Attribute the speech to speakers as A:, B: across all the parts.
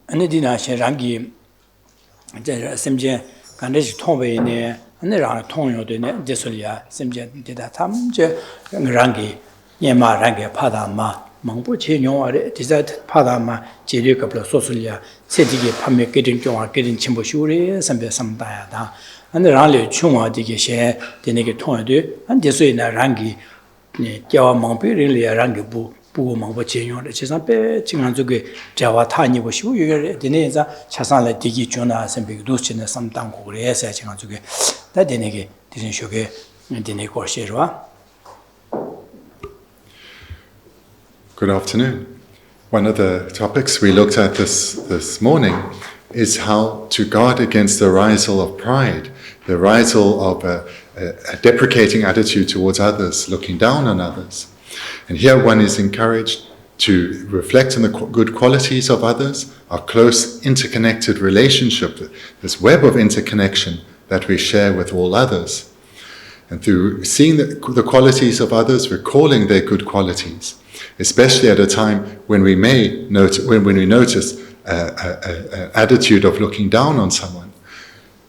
A: ane di na shen rangi semje kandeshi tongwe ne ane rang tongyo de ne desolya semje dida tam je rangi nyema rangi pada ma mangpo che nyongwa re disa pada ma jiri kapla sosulya sedigi pame gedin kyongwa gedin chimbo shuri sembe samdaya da ane rangli chungwa digi shen denegi tongyo de ane desoy na rangi kiawa mangpo rinli ya rangi bu mangpo che nyongwa re chisan pe chingan zuge jawa ta nipo shivu yuge dine za chasan la digi chuna sembe dus china samdang kukure sa chingan zuge da denegi disin shuge dine kor shirwa.
B: Good afternoon. One of the topics we looked at this morning is how to guard against the arisal of pride, the arisal of a deprecating attitude towards others, looking down on others. And here one is encouraged to reflect on the good qualities of others, our close interconnected relationship, this web of interconnection that we share with all others. And through seeing the qualities of others, recalling their good qualities, especially at a time when we notice an attitude of looking down on someone.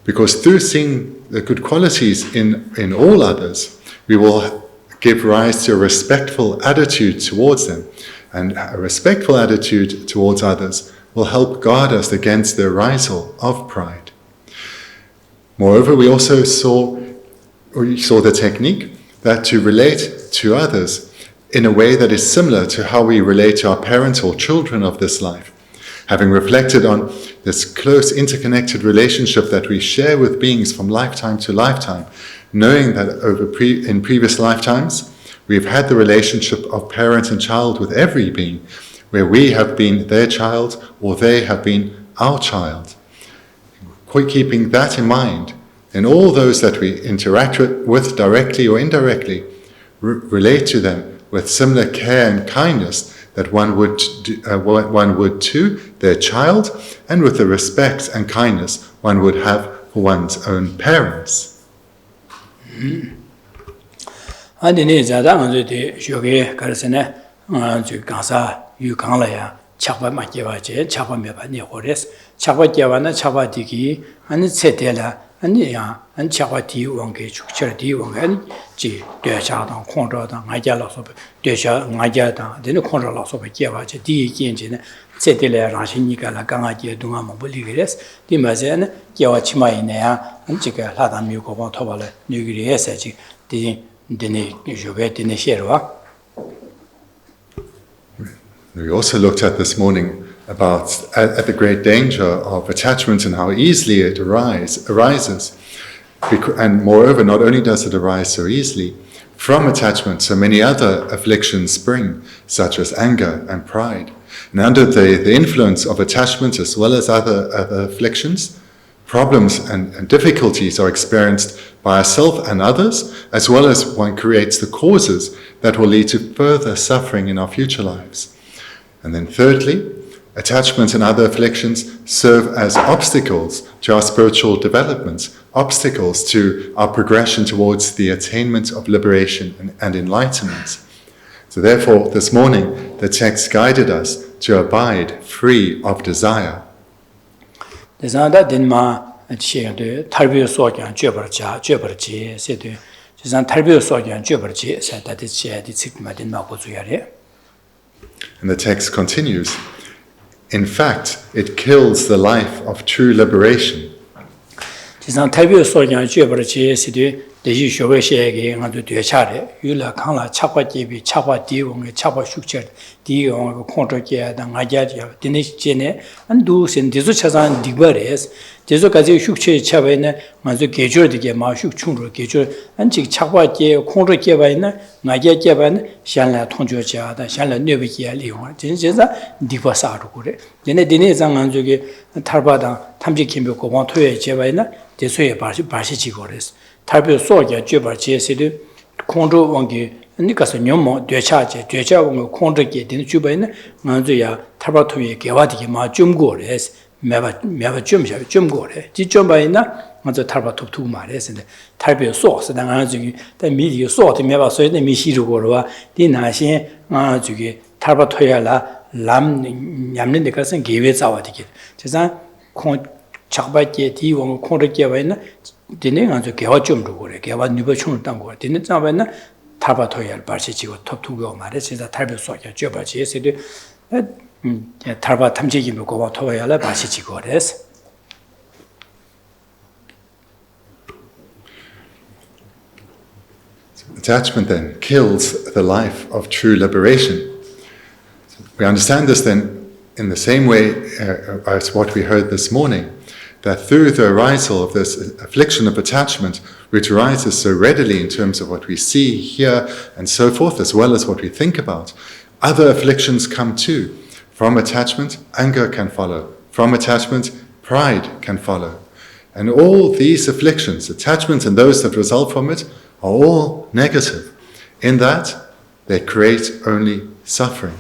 B: Because through seeing the good qualities in all others, we will give rise to a respectful attitude towards them. And a respectful attitude towards others will help guard us against the arisal of pride. Moreover, we also saw the technique that to relate to others in a way that is similar to how we relate to our parents or children of this life. Having reflected on this close interconnected relationship that we share with beings from lifetime to lifetime, knowing that in previous lifetimes we've had the relationship of parent and child with every being, where we have been their child or they have been our child. Keeping that in mind, and all those that we interact with directly or indirectly, relate to them with similar care and kindness that one would to their child, and with the respect and kindness one would have for one's own parents.
A: Ani an chakwa di wangke chukchara di wangke ani ji duasha dang kongzha dang ngajia la sopa duasha ngajia dang dine kongzha la sopa jewa che di genji ne tsete le rangshin nika la ganga jie dunga mabu ligires di ma se ane jewa chima ina ya an chika la dang miyu kopang toba le nugiri esa chik dine yuge dine sherwa.
B: We also looked at this morning about at the great danger of attachment and how easily it arises. And moreover, not only does it arise so easily, from attachment so many other afflictions spring, such as anger and pride. And under the influence of attachment as well as other afflictions, problems and difficulties are experienced by ourselves and others, as well as one creates the causes that will lead to further suffering in our future lives. And then thirdly, attachment and other afflictions serve as obstacles to our spiritual development, obstacles to our progression towards the attainment of liberation and enlightenment. So therefore, this morning, the text guided us to abide free of desire. And the text continues, in fact, it kills the life of true liberation. 대시 쇼베시에게 아주 되차래 유라 강라 차과집이 차과디옹의 차과숙처 디옹의 콘트로게다 나자지 디네시제네 안두 센디조 차산 디버레스 제조까지 숙처 차베네 아주 계절되게 마숙 충으로 계절 안직 차과제 콘트로게바이나 나자제바는 샹라 통조자다 샹라 뇌비게 리용 진짜자 디버사로 그래 디네 장안족이 탈바다 탐지kimbe 고방 토에 제바이나 대소에 바시지고레스 탈비 소게 주버지에서도 콘조 왕기 니가서 녀모 되차제 되차고 콘조게 되는 주변에 먼저야 탈바토에 개와디게 마 좀고레스 매바 좀고레 지점바이나 먼저 탈바토 말했는데 탈비 소스 당하는 중에 តែ미디 소트 매바 소에 미시르고로와 디나신 저기 탈바토야라
A: lam nyamne de kasen gewe zawa dige 제가 콩 작바게 디원 콩르게 와이나 디네 가서 개와 좀 두고 그래 개와 누버 총을 딴 거. 디네 잡아나 타바토야 바시지고 톱투고 말에 진짜 탈벼 쏘게 줘봐지 세대 탈바 탐지기 먹고 토야라 바시지고 그래서
B: Attachment then kills the life of true liberation. We understand this then in the same way as what we heard this morning, that through the arisal of this affliction of attachment, which arises so readily in terms of what we see, hear, and so forth, as well as what we think about, other afflictions come too. From attachment, anger can follow. From attachment, pride can follow. And all these afflictions, attachments and those that result from it, are all negative, in that they create only suffering.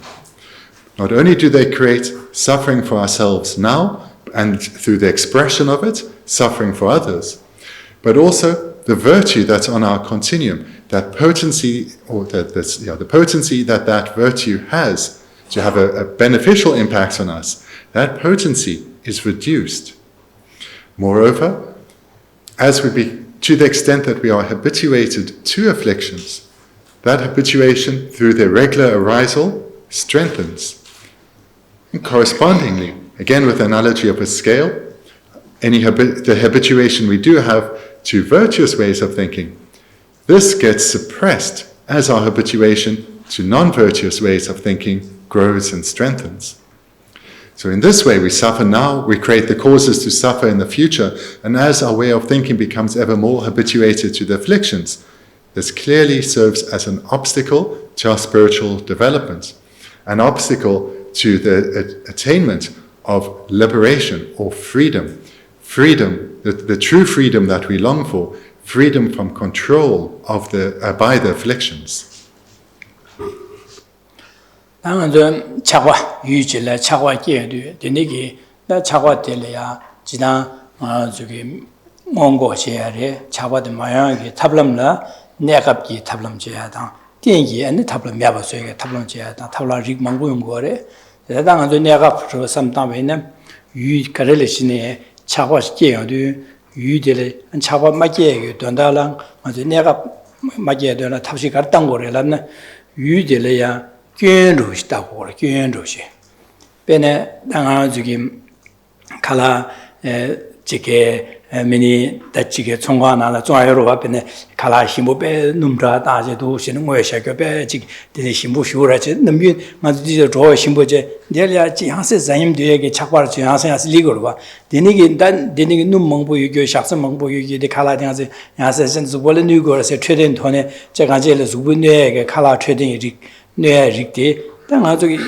B: Not only do they create suffering for ourselves now, and through the expression of it, suffering for others, but also the virtue that's on our continuum, that potency, or the potency that virtue has to have a beneficial impact on us, that potency is reduced. Moreover, to the extent that we are habituated to afflictions, that habituation through their regular arisal strengthens. And correspondingly, again with the analogy of a scale, the habituation we do have to virtuous ways of thinking, this gets suppressed as our habituation to non-virtuous ways of thinking grows and strengthens. So in this way we suffer now, we create the causes to suffer in the future, and as our way of thinking becomes ever more habituated to the afflictions, this clearly serves as an obstacle to our spiritual development, an obstacle to the attainment of liberation or freedom. Freedom, the true freedom that we long for, freedom from control of by the afflictions.
A: 당은 차과 유지래 차과 계도 되니기 나 차과 될이야 지나 저기 몽고시야래 차과의 모양이 탑람라 내갑기 탑람제야다电기 탑람 매버서게 탑람제야다 탑라릭 망고용 거래 당은 내가 저 삼다면은 유 가rel시네 차과 계도 유들의 차과 맞게 된다랑 아주 내가 맞게 되나 탑시 갔던 거래라는 유들이야 견루시다고 그래 견루시 배네 당한 저기 칼라 지게 미니 다치게 총관하나 좋아요로 앞에 칼라 힘보배 numra 다제도 신은 거에 샤교배 지 되게 힘보 쉬우라지 넘비 맞지 저 힘보제 내려 지하세 자임되게 착과를 지하세야스 리거로 봐 되니게 단 되니게 눈멍보 유교 샥스 멍보 유교데 칼라 대하세 야세 선수 원래 뉴거에서 최된 돈에 제가 제일 수분내게 칼라 최된 네 릭데 당아 저기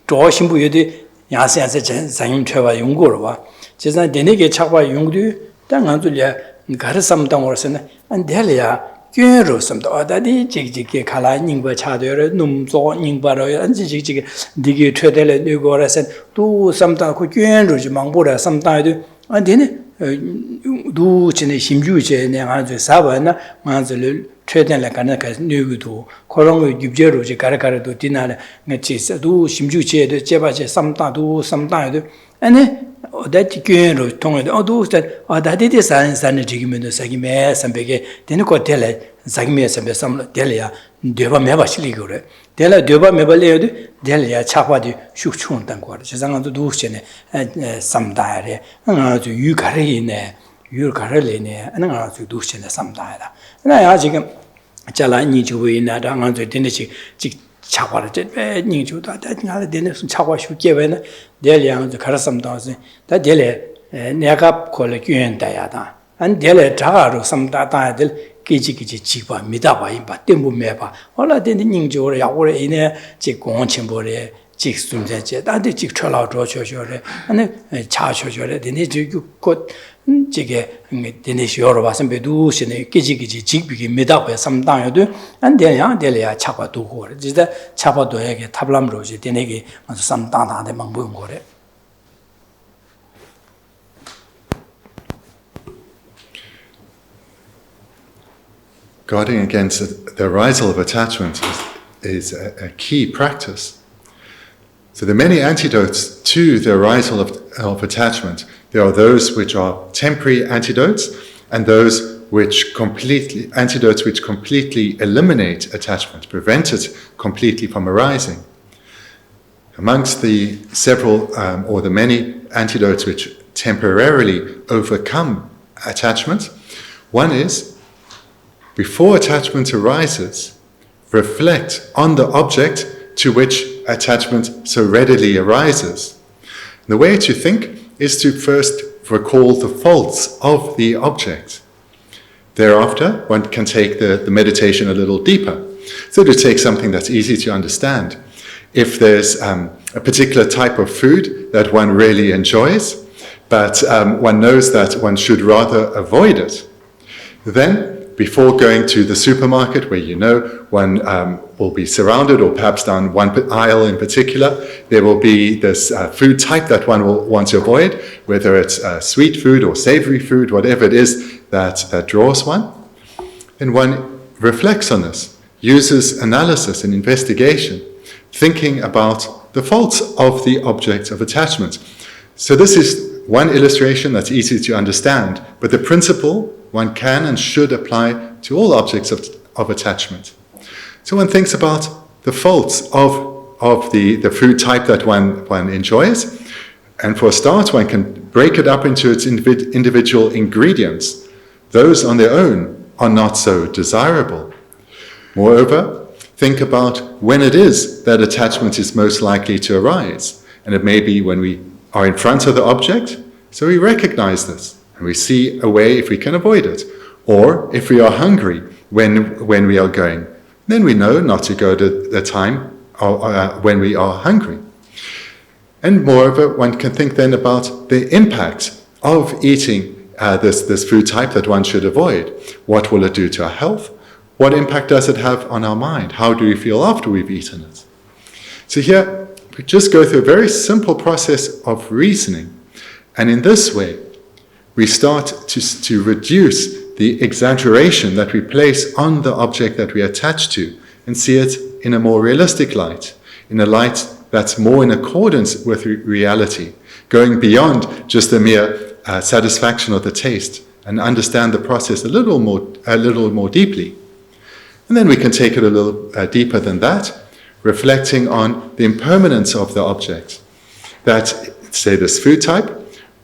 A: 저 신부여데 야세야세 자임 최와 연구로 봐 제가 되니게 착과 용도 당아 줄이야 가르삼당으로서는 안 될이야 견로 섬도 어다디 지지게 칼라 닝과 차도를 num조 닝바로 안지지게 디게 최대를 누고라서 또 섬다 그 견로지 망보라 섬다도 안 되네 두 진의 심주제 내가 아주 사바나 만들 최대를 가는 그 누구도 그런 거 유제로지 가르가르도 디나래 같이도 심주제도 제바제 섬다도 섬다도 아니 어다지 견로 통해도 어다디디 산산을 지기면도 사기매 삼백에 되는 거 될래 사기매 삼삼 될이야 되바 매바실이 그래 될라 되바 매발래도 될이야 차화디 슉충단 거 세상도 두스네 삼다래 아주 유가래네 유가래네 아주 두스네 삼다라 나 지금 잘라니 주위나 당한테 되는지 차과를 제 닝주도 다ኛ를 되는 차과 쉽게는 내려양도 가르삼도서 다 내려 내가 콜 규현다야다 안 내려 자가로 삼다다들 기지기지 지바 미다바 임바 땜부매바 올라 되는 닝주를 야고래 이내 제 공침보래 직순제제 다들 직철라로 줘줘래 아니 차셔줘래 되네 지곧 지게 되네시 여러 봐서 배두시네 기지기지 직비기 미다바 삼당여도 안 되냐 될이야 차과 두고 진짜 차바도에게 탑람로지 되네기 아주 삼당다데 망보는 거래
B: Guarding against the arisal of attachment is a key practice. So there are many antidotes to the arisal of attachment. There are those which are temporary antidotes, and those which completely eliminate attachment, prevent it completely from arising. Amongst the several or the many antidotes which temporarily overcome attachment, one is, before attachment arises, reflect on the object to which attachment so readily arises. The way to think is to first recall the faults of the object. Thereafter, one can take the meditation a little deeper. So to take something that's easy to understand. If there's a particular type of food that one really enjoys, but one knows that one should rather avoid it, then before going to the supermarket, where you know one will be surrounded, or perhaps down one aisle in particular, there will be this food type that one will want to avoid, whether it's sweet food or savory food, whatever it is that draws one. And one reflects on this, uses analysis and investigation, thinking about the faults of the object of attachment. So this is one illustration that's easy to understand, but the principle one can and should apply to all objects of attachment. So one thinks about the faults of the food type that one enjoys, and for a start one can break it up into its individual ingredients. Those on their own are not so desirable. Moreover, think about when it is that attachment is most likely to arise, and it may be when we are in front of the object, so we recognize this. And we see a way if we can avoid it. Or if we are hungry when we are going, then we know not to go to the time when we are hungry. And moreover, one can think then about the impact of eating this food type that one should avoid. What will it do to our health? What impact does it have on our mind? How do we feel after we've eaten it? So here, we just go through a very simple process of reasoning. And in this way, we start to reduce the exaggeration that we place on the object that we attach to and see it in a more realistic light, in a light that's more in accordance with reality, going beyond just the mere satisfaction of the taste, and understand the process a little more deeply. And then we can take it a little deeper than that, reflecting on the impermanence of the object. That, say, this food type,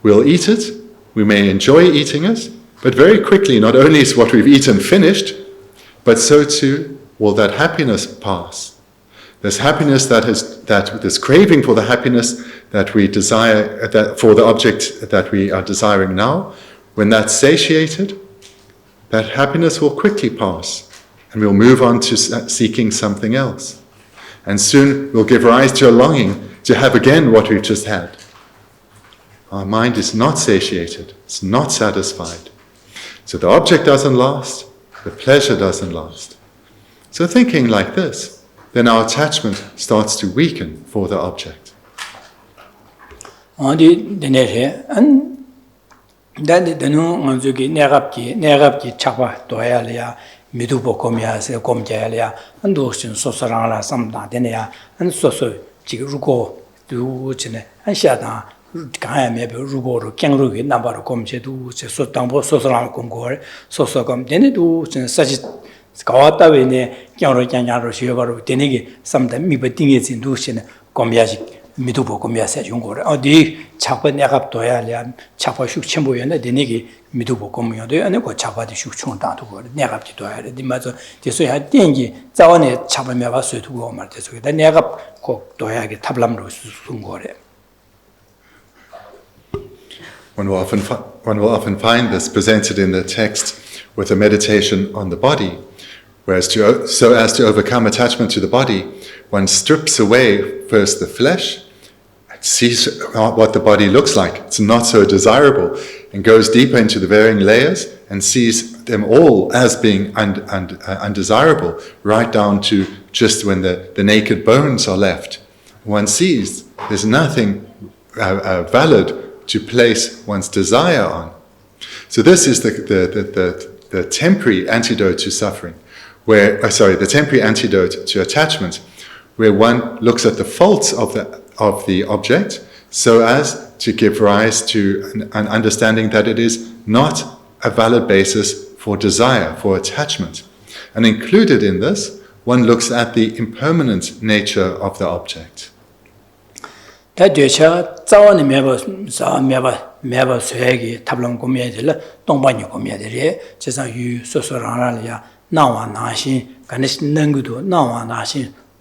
B: we'll eat it, we may enjoy eating it, but very quickly, not only is what we've eaten finished, but so too will that happiness pass. This happiness this craving for the happiness that we desire, for the object that we are desiring now, when that's satiated, that happiness will quickly pass, and we'll move on to seeking something else. And soon we'll give rise to a longing to have again what we've just had. Our mind is not satiated, it's not satisfied. So the object doesn't last, the pleasure doesn't last. So thinking like this, then our attachment starts to weaken for the object.
A: Kaya maybe Rubo, Kangru, number of Comchedu, so Tambo, Sosalan Comgore, Sosocom, then it do such Skawata Vene, Kangro Kangaro, Shivaru, Tenegi, sometimes me but thing is induction, Combiaji, Mitubo, Combia Sajungor, or the Chapa Nakap Toya, Chapa Shuk Chimbo, and the Denegi, Mitubo Comio, and the Chapa the Shuk Chun down to go, Nakap to Toya, the Mazo, the Soya Dengi, Zaone, Chapa Meva Su to go, Marteso, the Nakap Toya, Tablam Sungore.
B: One will often find this presented in the text with a meditation on the body, whereas so as to overcome attachment to the body, one strips away first the flesh, sees what the body looks like. It's not so desirable, and goes deeper into the varying layers and sees them all as being undesirable, right down to just when the naked bones are left. One sees there's nothing valid to place one's desire on. So this is the temporary antidote to suffering, the temporary antidote to attachment, where one looks at the faults of of the object so as to give rise to an understanding that it is not a valid basis for desire, for attachment. And included in this, one looks at the impermanent nature of the object.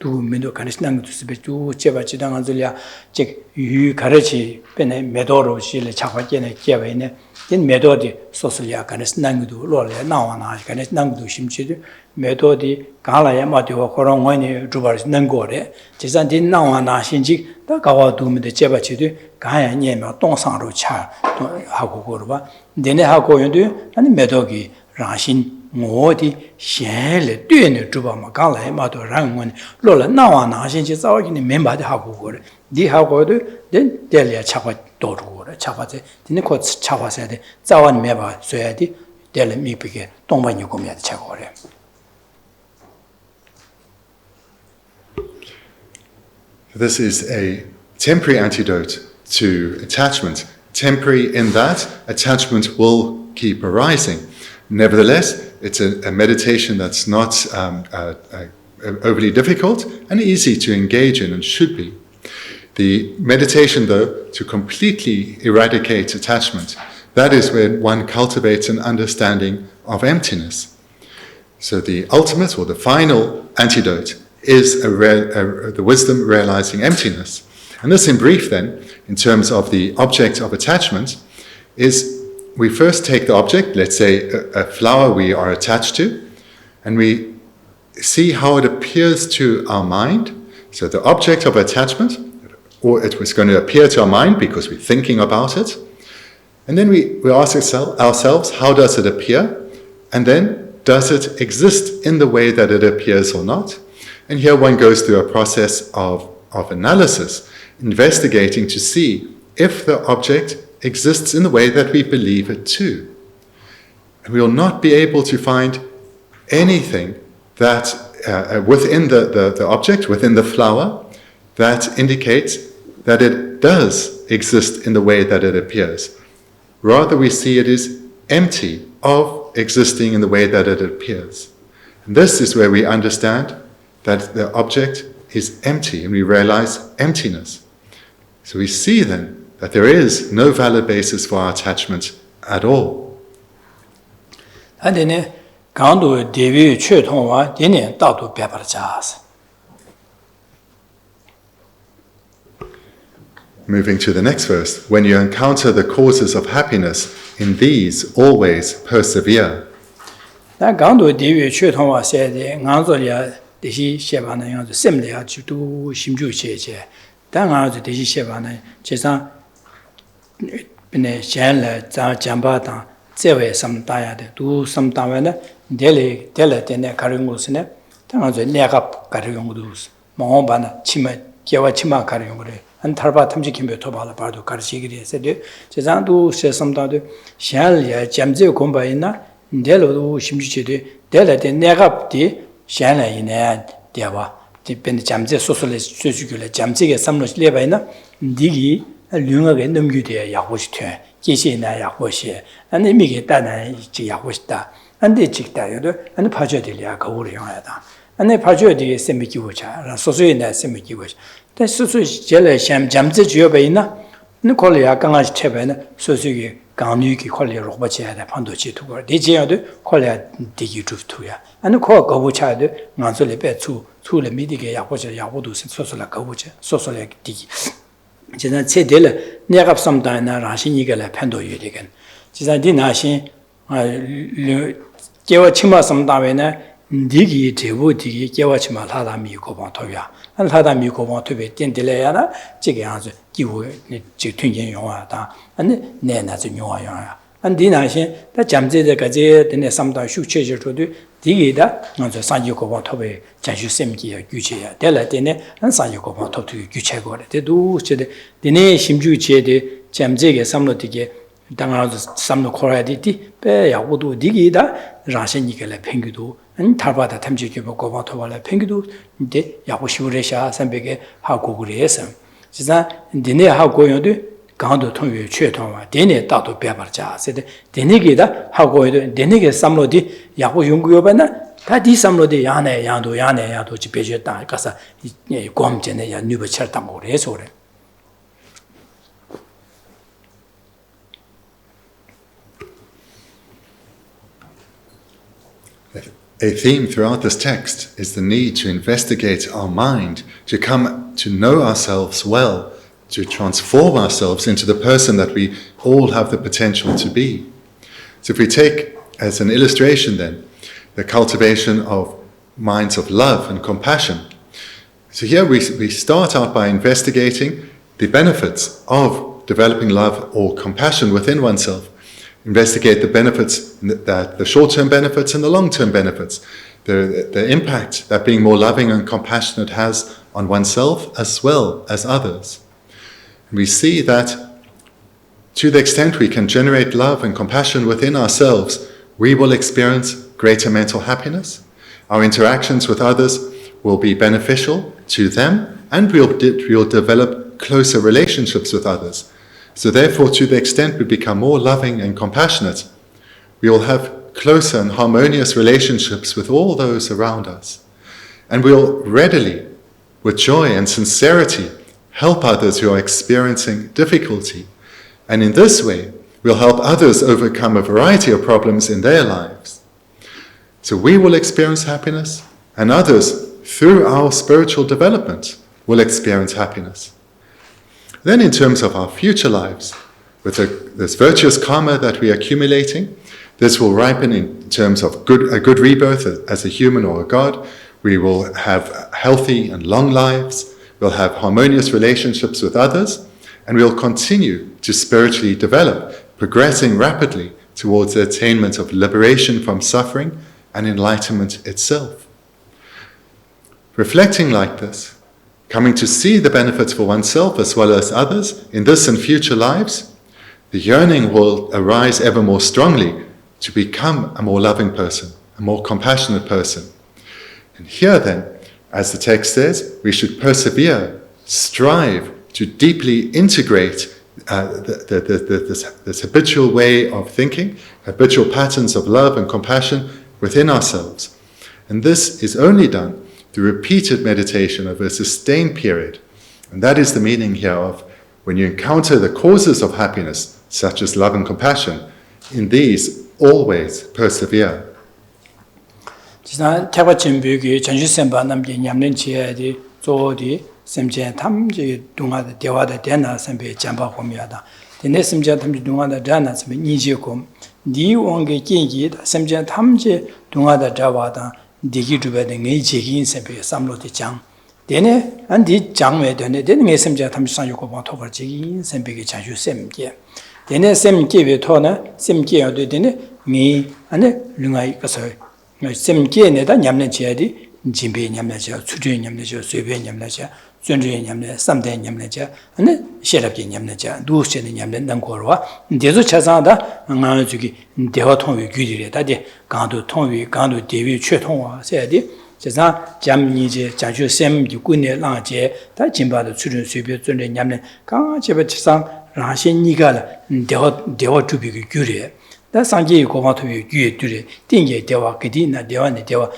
A: 두 민도 가르치는 것도 스베도 제바 지당한 줄이야 즉 가르치 변에 매도로 실에 작화견에 기업에네 된 매도디 소설이야 가르치는 것도 로래 나와나 가르치는 것도 심지도 매도디 가라야 마디와 그런 거니 주바르는 거래 제산디 나와나 신지 다 가와 두면데 제바 지도 가야 녀면 동상으로 차 하고 그러봐 내내 하고 연도 아니 매도기 라신 모디 셴레 뛰는 주바마 간라에 마도 랑원 로라 나와나 신지 싸우기는 멤버들 하고 그래 니 하고도 된 델리아 차고 도르고 차바제 니네 코 차와서야 돼 자원 멤버 써야 돼 델리 미비게 동반이 고미야 차고 그래
B: This is a temporary antidote to attachment, temporary in that attachment will keep arising. Nevertheless, it's a meditation that's not overly difficult and easy to engage in and should be. The meditation, though, to completely eradicate attachment, that is when one cultivates an understanding of emptiness. So the ultimate or the final antidote is the wisdom realizing emptiness. And this in brief then, in terms of the object of attachment, is we first take the object, let's say a flower we are attached to, and we see how it appears to our mind. So the object of attachment, or it was going to appear to our mind because we're thinking about it. And then we ask ourselves, how does it appear? And then, does it exist in the way that it appears or not? And here one goes through a process of analysis, investigating to see if the object exists in the way that we believe it to. And we will not be able to find anything that within the object, within the flower, that indicates that it does exist in the way that it appears. Rather, we see it is empty of existing in the way that it appears. And this is where we understand that the object is empty, and we realize emptiness. So we see then that there is no valid basis for our attachment at all. Moving to the next verse, when you encounter the causes of happiness, in these always persevere.
A: Bine shenle jamba dan zewe samdaya de du samdawana dele tene karingusne tanga negap karingus mohobana chima kewa chima karingure an tarba tamji kimbe tobala bardo karsigiri sede jezandu se samdade shenle jamze kombaina delo 심주체데 dele de negap di shenle ine dewa dipende jamze sosole sösüküle jamzege samlo lebaina digi 류하게 넘기되어 약보시돼 계시나 약보시 아니 미게 따나 지 약보시다 안데 직다요도 아니 봐줘야 될이야 거울을 용하다 아니 봐줘야 되게 셈미기고자 소소이나 셈미기고자 แต่소소 제래 샴 잠제 주여베이나 니 콜이야 강아지 채베나 소소기 강유기 콜이 로바치야다 판도치 두고 디지야도 콜이야 디기 주투야 아니 코 거부차도 만솔레 배추 추레 미디게 약보자 약보도 소소라 거부자 소소레 디기 지난 체델 내가 섬다나 라신이가라 판도유리겐 지난 디나신 개와 치마 섬다베나 니기 제부디기 개와 치마 하다미 고방 토야 한 하다미 고방 토베 땡들래야나 지게 아주 기후 지 튼견 용하다 아니 내나지 용하야 안 디나신 다 잠제데까지 되네 섬다 슈체저도 디기다 먼저 산지고방 토베 자주 셈기야 규제야 될라데네 한 산지고방 토도 규제거래 대도 저데 디네 심주체데 잠제게 삼로디게 당하도 삼로 코라디티 빼 야고도 디기다 라신이게래 팽기도 안 타바다 탐지게 고방 토발래 팽기도 근데 야고 시우레샤 삼백에 하고 그래서 지사 데네 하고 요도 강도 통유 최통와 데네 따도 배버자 세데 데네게다 하고 요도 데네게 삼로디 야고 연구요바나 다디 삼로디 야도 지배졌다 가서 이 곰전에 야 뉴버 철다 모래서 그래.
B: A theme throughout this text is the need to investigate our mind, to come to know ourselves well, to transform ourselves into the person that we all have the potential to be. So if we take as an illustration then, the cultivation of minds of love and compassion. So here we start out by investigating the benefits of developing love or compassion within oneself. Investigate the benefits, the short-term benefits and the long-term benefits, the impact that being more loving and compassionate has on oneself as well as others. And we see that to the extent we can generate love and compassion within ourselves, we will experience greater mental happiness. Our interactions with others will be beneficial to them, and we'll develop closer relationships with others. So therefore, to the extent we become more loving and compassionate, we will have closer and harmonious relationships with all those around us. And we'll readily, with joy and sincerity, help others who are experiencing difficulty. And in this way, we'll help others overcome a variety of problems in their lives. So we will experience happiness, and others, through our spiritual development, will experience happiness. Then in terms of our future lives, with this virtuous karma that we are accumulating, this will ripen in terms of a good rebirth as a human or a god. We will have healthy and long lives, we'll have harmonious relationships with others, and we'll continue to spiritually develop, progressing rapidly towards the attainment of liberation from suffering and enlightenment itself. Reflecting like this, coming to see the benefits for oneself as well as others in this and future lives, the yearning will arise ever more strongly to become a more loving person, a more compassionate person. And here then, as the text says, we should persevere, strive to deeply integrate this habitual way of thinking, habitual patterns of love and compassion within ourselves. And this is only done through repeated meditation over a sustained period. And that is the meaning here of when you encounter the causes of happiness, such as love and compassion, in these always persevere.
A: 지난 태화진부기 전시선바 남기 냠는지에디 조디 semje tamje dunga dewa dena sembe jamba komyada dene semje tamje dunga dana sembe nije kom di wonge kingi semje tamje dunga dawa da digi dube de ngi jegi sembe samlo de jang dene andi jangwe dene dene semje tamje sang yoko ba tobar jegi sembe ge jaju semje dene semje be tona semje yode dene ngi ane lungai kaso semje ne da nyamne jeadi jimbe nyamne je chuje nyamne je swebe nyamne je 준주의 냠네 삼대 냠네자 아니 셰랍게 냠네자 두스체네 냠네 난고로와 대조 차상다 응아주기 대화 통위 규리래 다디 강도 통위 강도 대위 최통화 세야디 제사 잠니제 자주 셈기 군네 라제 다 진바도 추준 수비 준대 냠네 강제베 차상 라신니가 대화 주비기 규리래 다 상기 고마토비 규에 둘이 띵게 대화 그디나 대화네 대화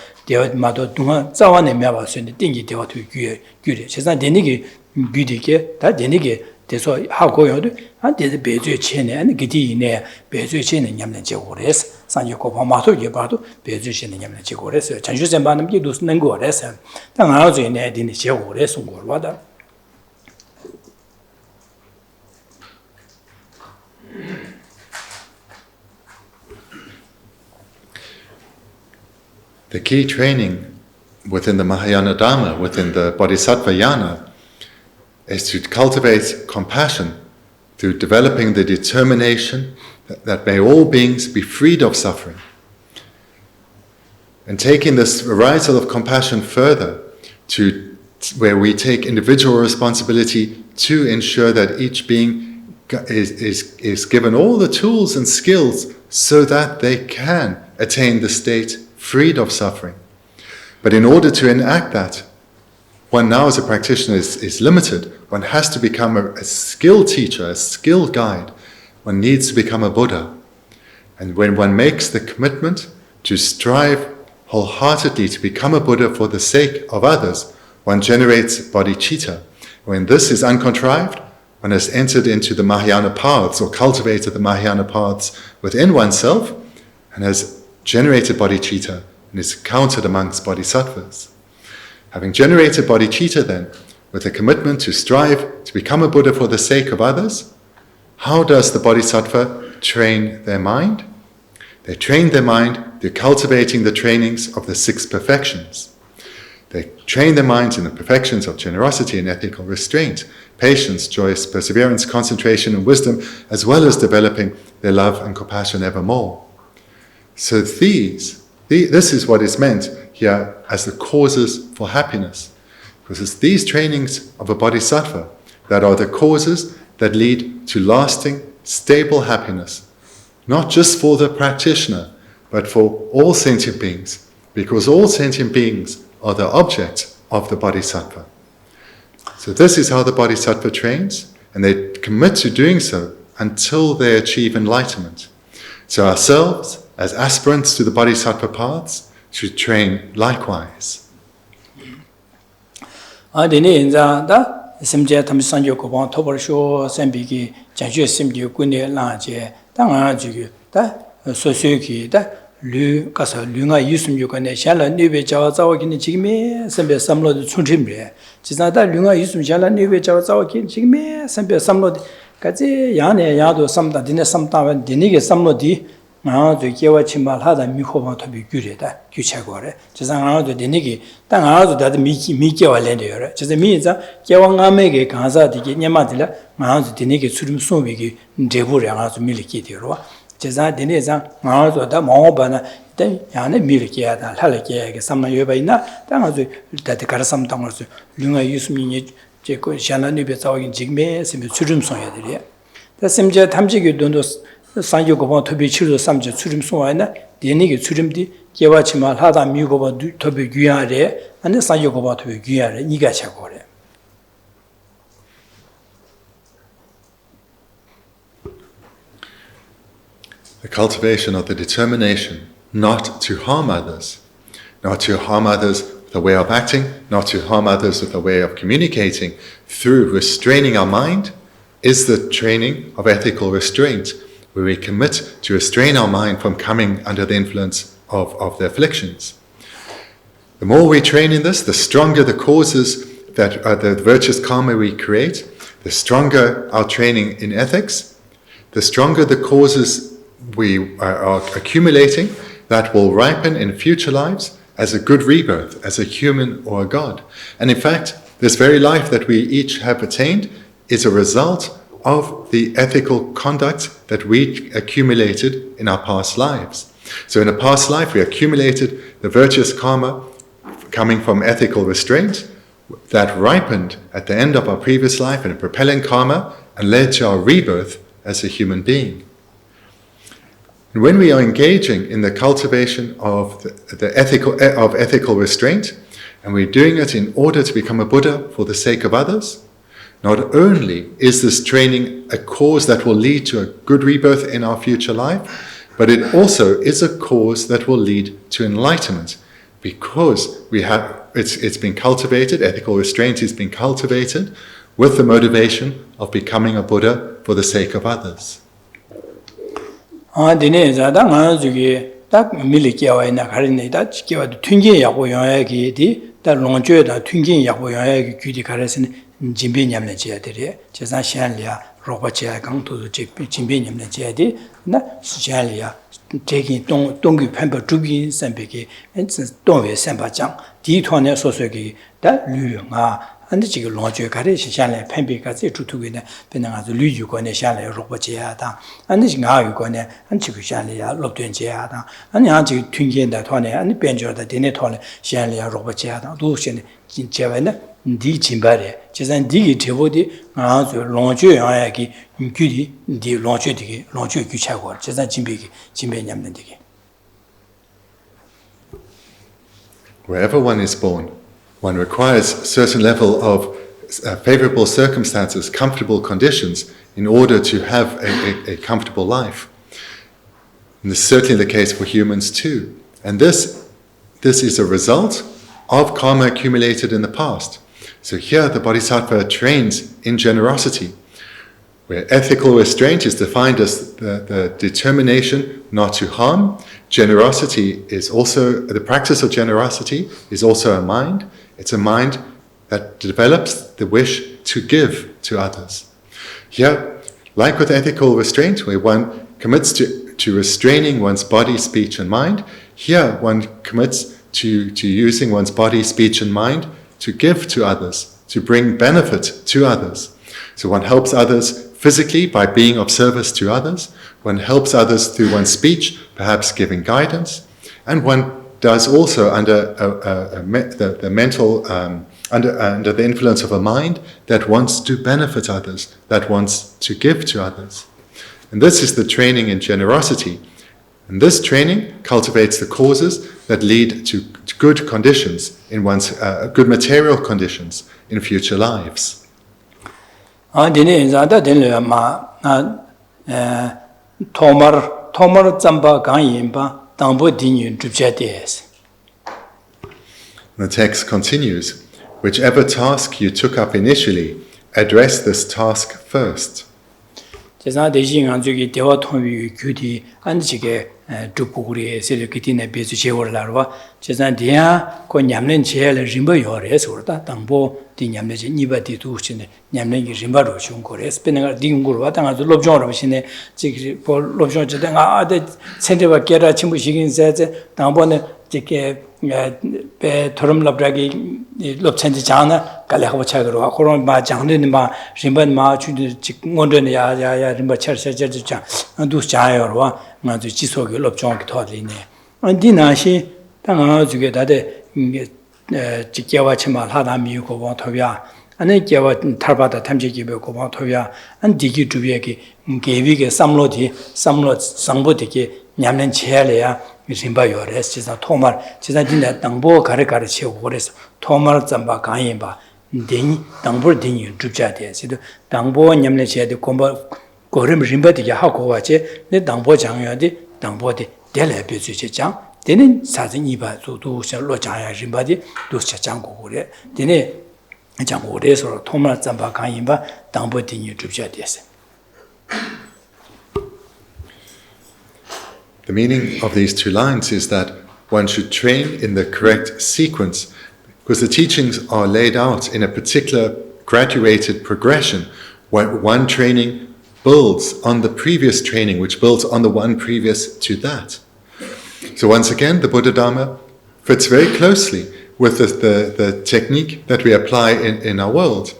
A: 마도 동안 자원에 매봐서는 띵게 대화 두 규에 규래 세상 되니게 규디게 다 되니게 돼서 하고요도 안 되게 배주의 체내 아니 그디네 배주의 체내 냠는 제고래서 상기 고마토 예봐도 배주의 체내 냠는 제고래서 전주선 반은 비도 쓰는 거래서 당하고 전에 되는 제고래서 거라다
B: The key training within the Mahayana Dharma, within the Bodhisattva Yana, is to cultivate compassion through developing the determination that may all beings be freed of suffering. And taking this arisal of compassion further to where we take individual responsibility to ensure that each being is given all the tools and skills so that they can attain the state freed of suffering. But in order to enact that, one now as a practitioner is limited. One has to become a skilled teacher, a skilled guide. One needs to become a Buddha. And when one makes the commitment to strive wholeheartedly to become a Buddha for the sake of others, one generates bodhicitta. When this is uncontrived, one has entered into the Mahayana paths or cultivated the Mahayana paths within oneself and has generated bodhicitta and is counted amongst bodhisattvas. Having generated bodhicitta then, with a commitment to strive to become a Buddha for the sake of others, how does the bodhisattva train their mind? They train their mind through cultivating the trainings of the 6 perfections. They train their minds in the perfections of generosity and ethical restraint, patience, joy, perseverance, concentration, and wisdom, as well as developing their love and compassion evermore. So this is what is meant here as the causes for happiness. Because it's these trainings of a bodhisattva that are the causes that lead to lasting, stable happiness, not just for the practitioner, but for all sentient beings, because all sentient beings are the object of the bodhisattva. So this is how the bodhisattva trains, and they commit to doing so until they achieve enlightenment. So ourselves, as aspirants to the bodhisattva paths, should train likewise.
A: Simje tam sanjo ko bon tobar sho sembi ki janju simji kunne la je ta nga ju ta so so ki ta lu ka sa lu nga yusum ju ne sha la ne be jawa zawa ki ne ji me sembe samlo de chun chim re ji sa ta lu nga yusum sha la ne be jawa zawa ki ji me sembe samlo ka je ya ne ya do samda dine samta wan dine ge samlo di nga ju kewa chimal ha da mi kho ba to bi gyu re da gyu cha go re ji sa nga ju dine ge ta nga ju da mi kewa len de re ji sa mi za kewa nga me ge ga za di ge nyama di la nga ju dine ge surim so bi ge de bu re nga ju mi li ki de ro ji sa dine za nga ju da mo ba na da ya ne mi li ki ya da la le ke ge sam na yo ba ina ta nga ju da de kar sam tang su lu nga yusum ni je ko sha na ni be za gi ji me sim surim so ya de re da sim je tham ji ge don do sanjo ko ba to bi chi ro sam je surim so wa na de ni ge surim di kewa chimal ha da mi ko ba to bi gyu ya re ane sanjo ko ba to bi gyu ya re ni ga cha ko re.
B: The cultivation of the determination not to harm others with a way of acting, not to harm others with a way of communicating, through restraining our mind, is the training of ethical restraint, where we commit to restrain our mind from coming under the influence of the afflictions. The more we train in this, the stronger the causes that are the virtuous karma we create, the stronger our training in ethics, the stronger the causes we are accumulating that will ripen in future lives as a good rebirth, as a human or a god. And in fact, this very life that we each have attained is a result of the ethical conduct that we accumulated in our past lives. So in a past life, we accumulated the virtuous karma coming from ethical restraint that ripened at the end of our previous life in a propelling karma and led to our rebirth as a human being. And when we are engaging in the cultivation of ethical restraint, and we're doing it in order to become a Buddha for the sake of others, not only is this training a cause that will lead to a good rebirth in our future life, but it also is a cause that will lead to enlightenment, because it's been cultivated, ethical restraint is being cultivated with the motivation of becoming a Buddha for the sake of others.
A: Jimbe nyamne jaya diri, chesan shen liya roba jaya gang tuzu jimbe nyamne jaya di, na shen liya teki dongi penpa zhugi senpe ki, dongwe senpa jang, di tuwa ne so so ki, da lu nga, ane jiga longzhe kare shen liya penpe kazi zhutugi ne, pena nga zi lu yu kwa ne shen liya roba jaya dang, ane jiga nga yu kwa ne, ane jiga shen liya lobduen jaya dang, ane nga jiga tungen da tuwa ne, ane benjo da dine tuwa ne shen liya roba jaya dang, du shen ne jaya ne, di jimbare, chesan digi tebo di nga zo longzhe yaya ki gyu di longzhe gyu chagwa, chesan jimbe nyamne digi.
B: Wherever one is born, One requires a certain level of favorable circumstances, comfortable conditions, in order to have a comfortable life. And this is certainly the case for humans too. And this is a result of karma accumulated in the past. So here the Bodhisattva trains in generosity, where ethical restraint is defined as the determination not to harm. Generosity is also, the practice of generosity is also a mind. It's a mind that develops the wish to give to others. Here, like with ethical restraint, where one commits to restraining one's body, speech and mind, here one commits to using one's body, speech and mind to give to others, to bring benefit to others. So one helps others physically by being of service to others. One helps others through one's speech, perhaps giving guidance. And one does also under the mental, under the influence of a mind that wants to benefit others, that wants to give to others. And this is the training in generosity. And this training cultivates the causes that lead to good conditions in one's good material conditions in future lives. The text continues, whichever task you took up initially, address this task first.
A: Tupuri sele kitine bezu chewor larwa chezan dia ko nyamlen chele rimba yore sorta tambo di nyamle je niba di tu chine nyamlen gi rimba ro chung ko res penga ding gor wa tanga zo lobjong ro chine ji po lobjong je nga de chende ba kera chimbu shigin se tambo ne je be thorum labragi lobchen ji jana kale ha cha gro koron ba jangde ne ma rimba ma chu ji ngonde ne ya rimba char char char cha du cha yorwa nga zu ji so ge lobjong ki thodi ne andi na shi tanga zu ge da de ji gyewa chima la da mi ko bo thobya ane gyewa tarba da tamje gi be ko bo thobya an di gi duye gi gewi ge samlo sangbo de ge nyamlen chele ya rimba yore 지사 토말 지사 진짜 당보 가르가르 치고 그래서 토말 잠바 가인바 딩 당보 딩이 줍자대 지도 당보 냠내 쳐야돼 공부 고름 림바디 하고 와제 내 당보 장여디 당보디 될래 비주제 장 되는 사진 이바 조도 셔로 장야 림바디 도셔 장고 그래 되네 장고 그래서 토말 잠바 가인바 당보 딩이 줍자대세.
B: The meaning of these two lines is that one should train in the correct sequence, because the teachings are laid out in a particular graduated progression, where one training builds on the previous training, which builds on the one previous to that. So once again, the Buddha Dharma fits very closely with the technique that we apply in our world.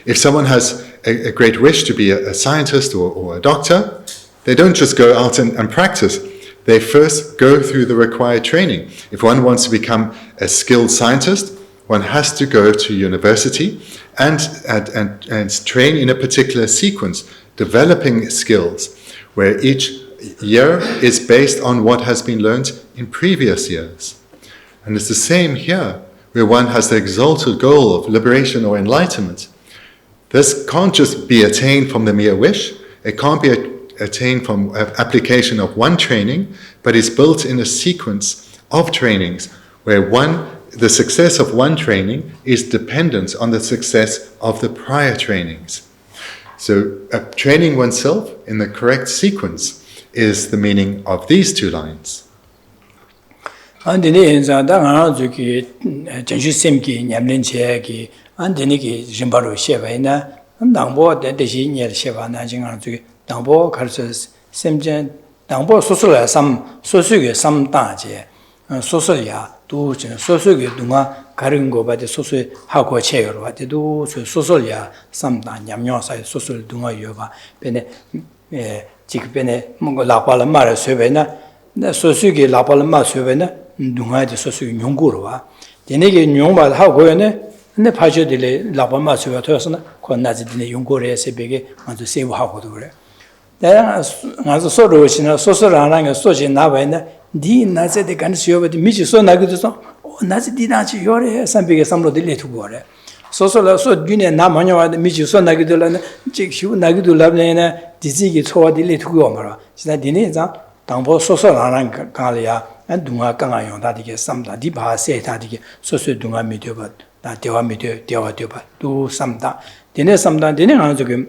B: If someone has a great wish to be a scientist or a doctor, they don't just go out and practice. They first go through the required training. If one wants to become a skilled scientist, one has to go to university and train in a particular sequence, developing skills, where each year is based on what has been learned in previous years. And it's the same here, where one has the exalted goal of liberation or enlightenment. This can't just be attained from the mere wish. It can't be attained from application of one training, but is built in a sequence of trainings where the success of one training is dependent on the success of the prior trainings. So training oneself in the correct sequence is the meaning of these two lines.
A: 당보 가르쳐 샘전 당보 소소야 삼 소수게 삼다제 소소야 또 소수게 누가 가른 거 봐도 소수 하고 체여로 봐도 소소야 삼다 냠녀사의 소수 누가 여봐 베네 지금 베네 뭔가 라발을 말을 쇠베나 소수게 라발을 말 쇠베나 누가의 소수 연구로 와 되네게 용말 하고요네 근데 파셔들이 라발 말 쇠가 되었으나 권나지들이 연구를 해서 베게 먼저 세우하고도 그래. 내가 가서 소로시나 소소라는 게 소지 나와있나 네 나세데 간시여버디 미지 소 나기도서 나지 디나치 요래 삼비게 삼로들 레투고래 소소라 소 균에 나 마녀와 미지 소 나기들라네 직시우 나기들라네 디지기 초와들 레투고 말아 지나 디네자 당보 소소라랑 가리야 안둥아 강아용다디게 삼다 디바세다디게 소소 둥아 미디오바 다 대화 미디오 대화 대화 두 삼다 디네 삼다 디네 안 저기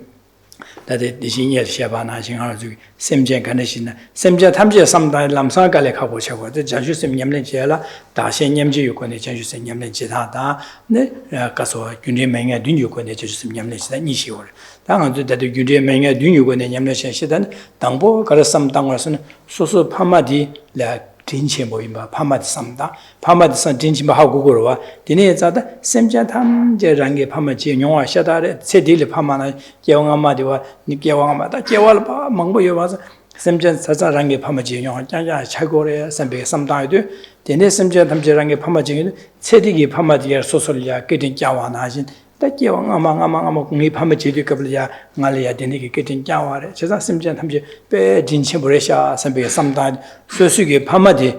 A: 다들 디신예 샤바나 신하로 저기 셈제 가네시나 셈제 탐제 삼다 람상가래 가고 쳐고 자주 셈 냠내 제라 다시 냠지 요건에 자주 셈 냠내 제다다 네 가서 균리 맹에 둔 요건에 자주 셈 냠내 제다 니시월 당한도 다들 균리 맹에 둔 요건에 냠내 셰시단 당보 가르 삼 당와서는 소소 파마디 라 딘체 모임바 파마디 삼다 파마디 산 딘치마 하고 그러와 디네 자다 셈제 탐제랑게 파마지 용화 샤다레 세딜 파마나 개왕아마디와 니개왕아마다 개월바 망보여 와서 셈제 사자랑게 파마지 용화 짜자 차고래 셈베 삼다이도 디네 셈제 탐제랑게 파마지 세디기 파마디야 소설이야 깨진 자와나신 다개왕아마아마아마 공이 파마지도 겁이야 말이야 디네기 깨진 자와래 제가 셈제 탐제 빼 딘체 보레샤 셈베 삼다 소수게 파마디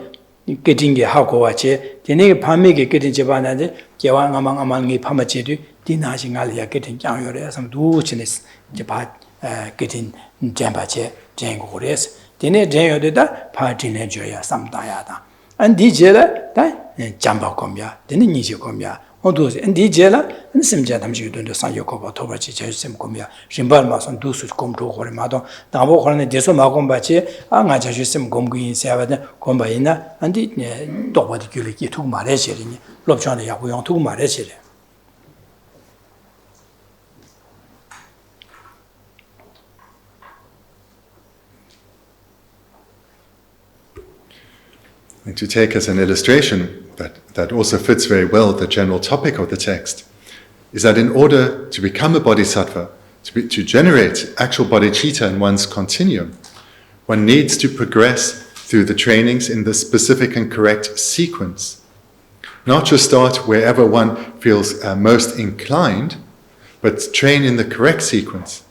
A: 깨진게 하고 와체 디네 파미게 깨진 제바나데 개왕아마아마니 파마지도 디나신 알이야 깨진 자요래 삼두 치네스 이제 바 깨진 잼바체 쟁고레스 디네 쟁요데다 파티네 줘야 삼다야다 안디제라 다 잠바콤야 디네 니지콤야 어두세 엔디제라 심자 담지도도 상요코바 토바치 제심 콤야 심발마선 두수 콤도 고레마도 다보 고레네 제소 마콤바치 아가 자주심 콤구인 세바데 콤바이나 안디 도바디 귤리기 투 마레시리니 롭찬의 야구용 투 마레시리
B: And to take as an illustration that also fits very well the general topic of the text, is that in order to become a bodhisattva, to generate actual bodhicitta in one's continuum, one needs to progress through the trainings in the specific and correct sequence. Not just start wherever one feels most inclined, but train in the correct sequence.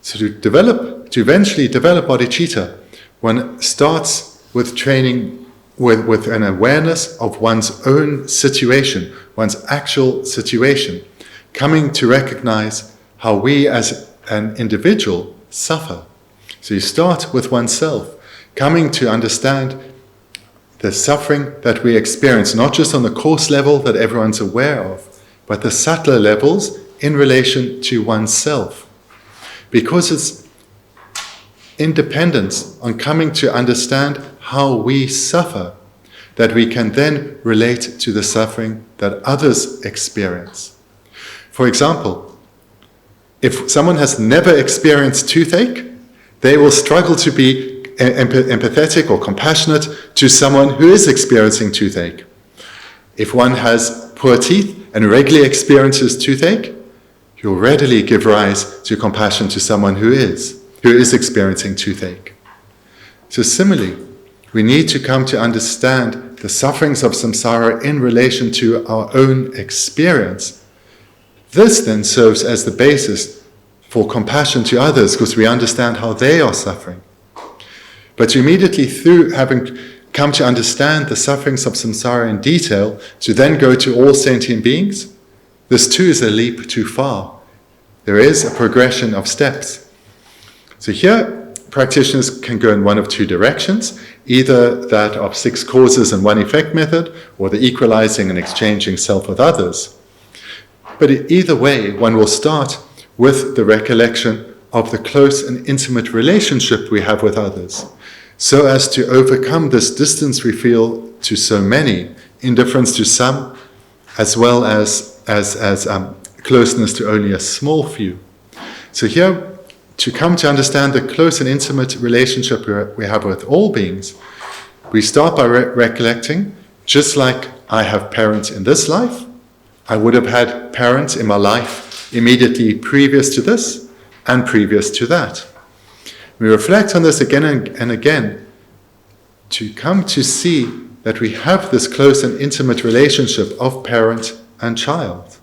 B: So to eventually develop bodhicitta, one starts with training with an awareness of one's own situation, one's actual situation, coming to recognize how we as an individual suffer. So you start with oneself, coming to understand the suffering that we experience, not just on the coarse level that everyone's aware of, but the subtler levels in relation to oneself. Because it's independence on coming to understand how we suffer, that we can then relate to the suffering that others experience. For example, if someone has never experienced toothache, they will struggle to be empathetic or compassionate to someone who is experiencing toothache. If one has poor teeth and regularly experiences toothache, you'll readily give rise to compassion to someone who is experiencing toothache. So similarly, we need to come to understand the sufferings of samsara in relation to our own experience. This then serves as the basis for compassion to others, because we understand how they are suffering. But immediately through having come to understand the sufferings of samsara in detail, to then go to all sentient beings, this too is a leap too far. There is a progression of steps. So here, practitioners can go in one of two directions, either that of 6 causes and 1 effect method, or the equalizing and exchanging self with others. But either way, one will start with the recollection of the close and intimate relationship we have with others, so as to overcome this distance we feel to so many, indifference to some, as well as closeness to only a small few. So here, to come to understand the close and intimate relationship we have with all beings, we start by recollecting, just like I have parents in this life, I would have had parents in my life immediately previous to this and previous to that. We reflect on this again and again to come to see that we have this close and intimate relationship of parent and child.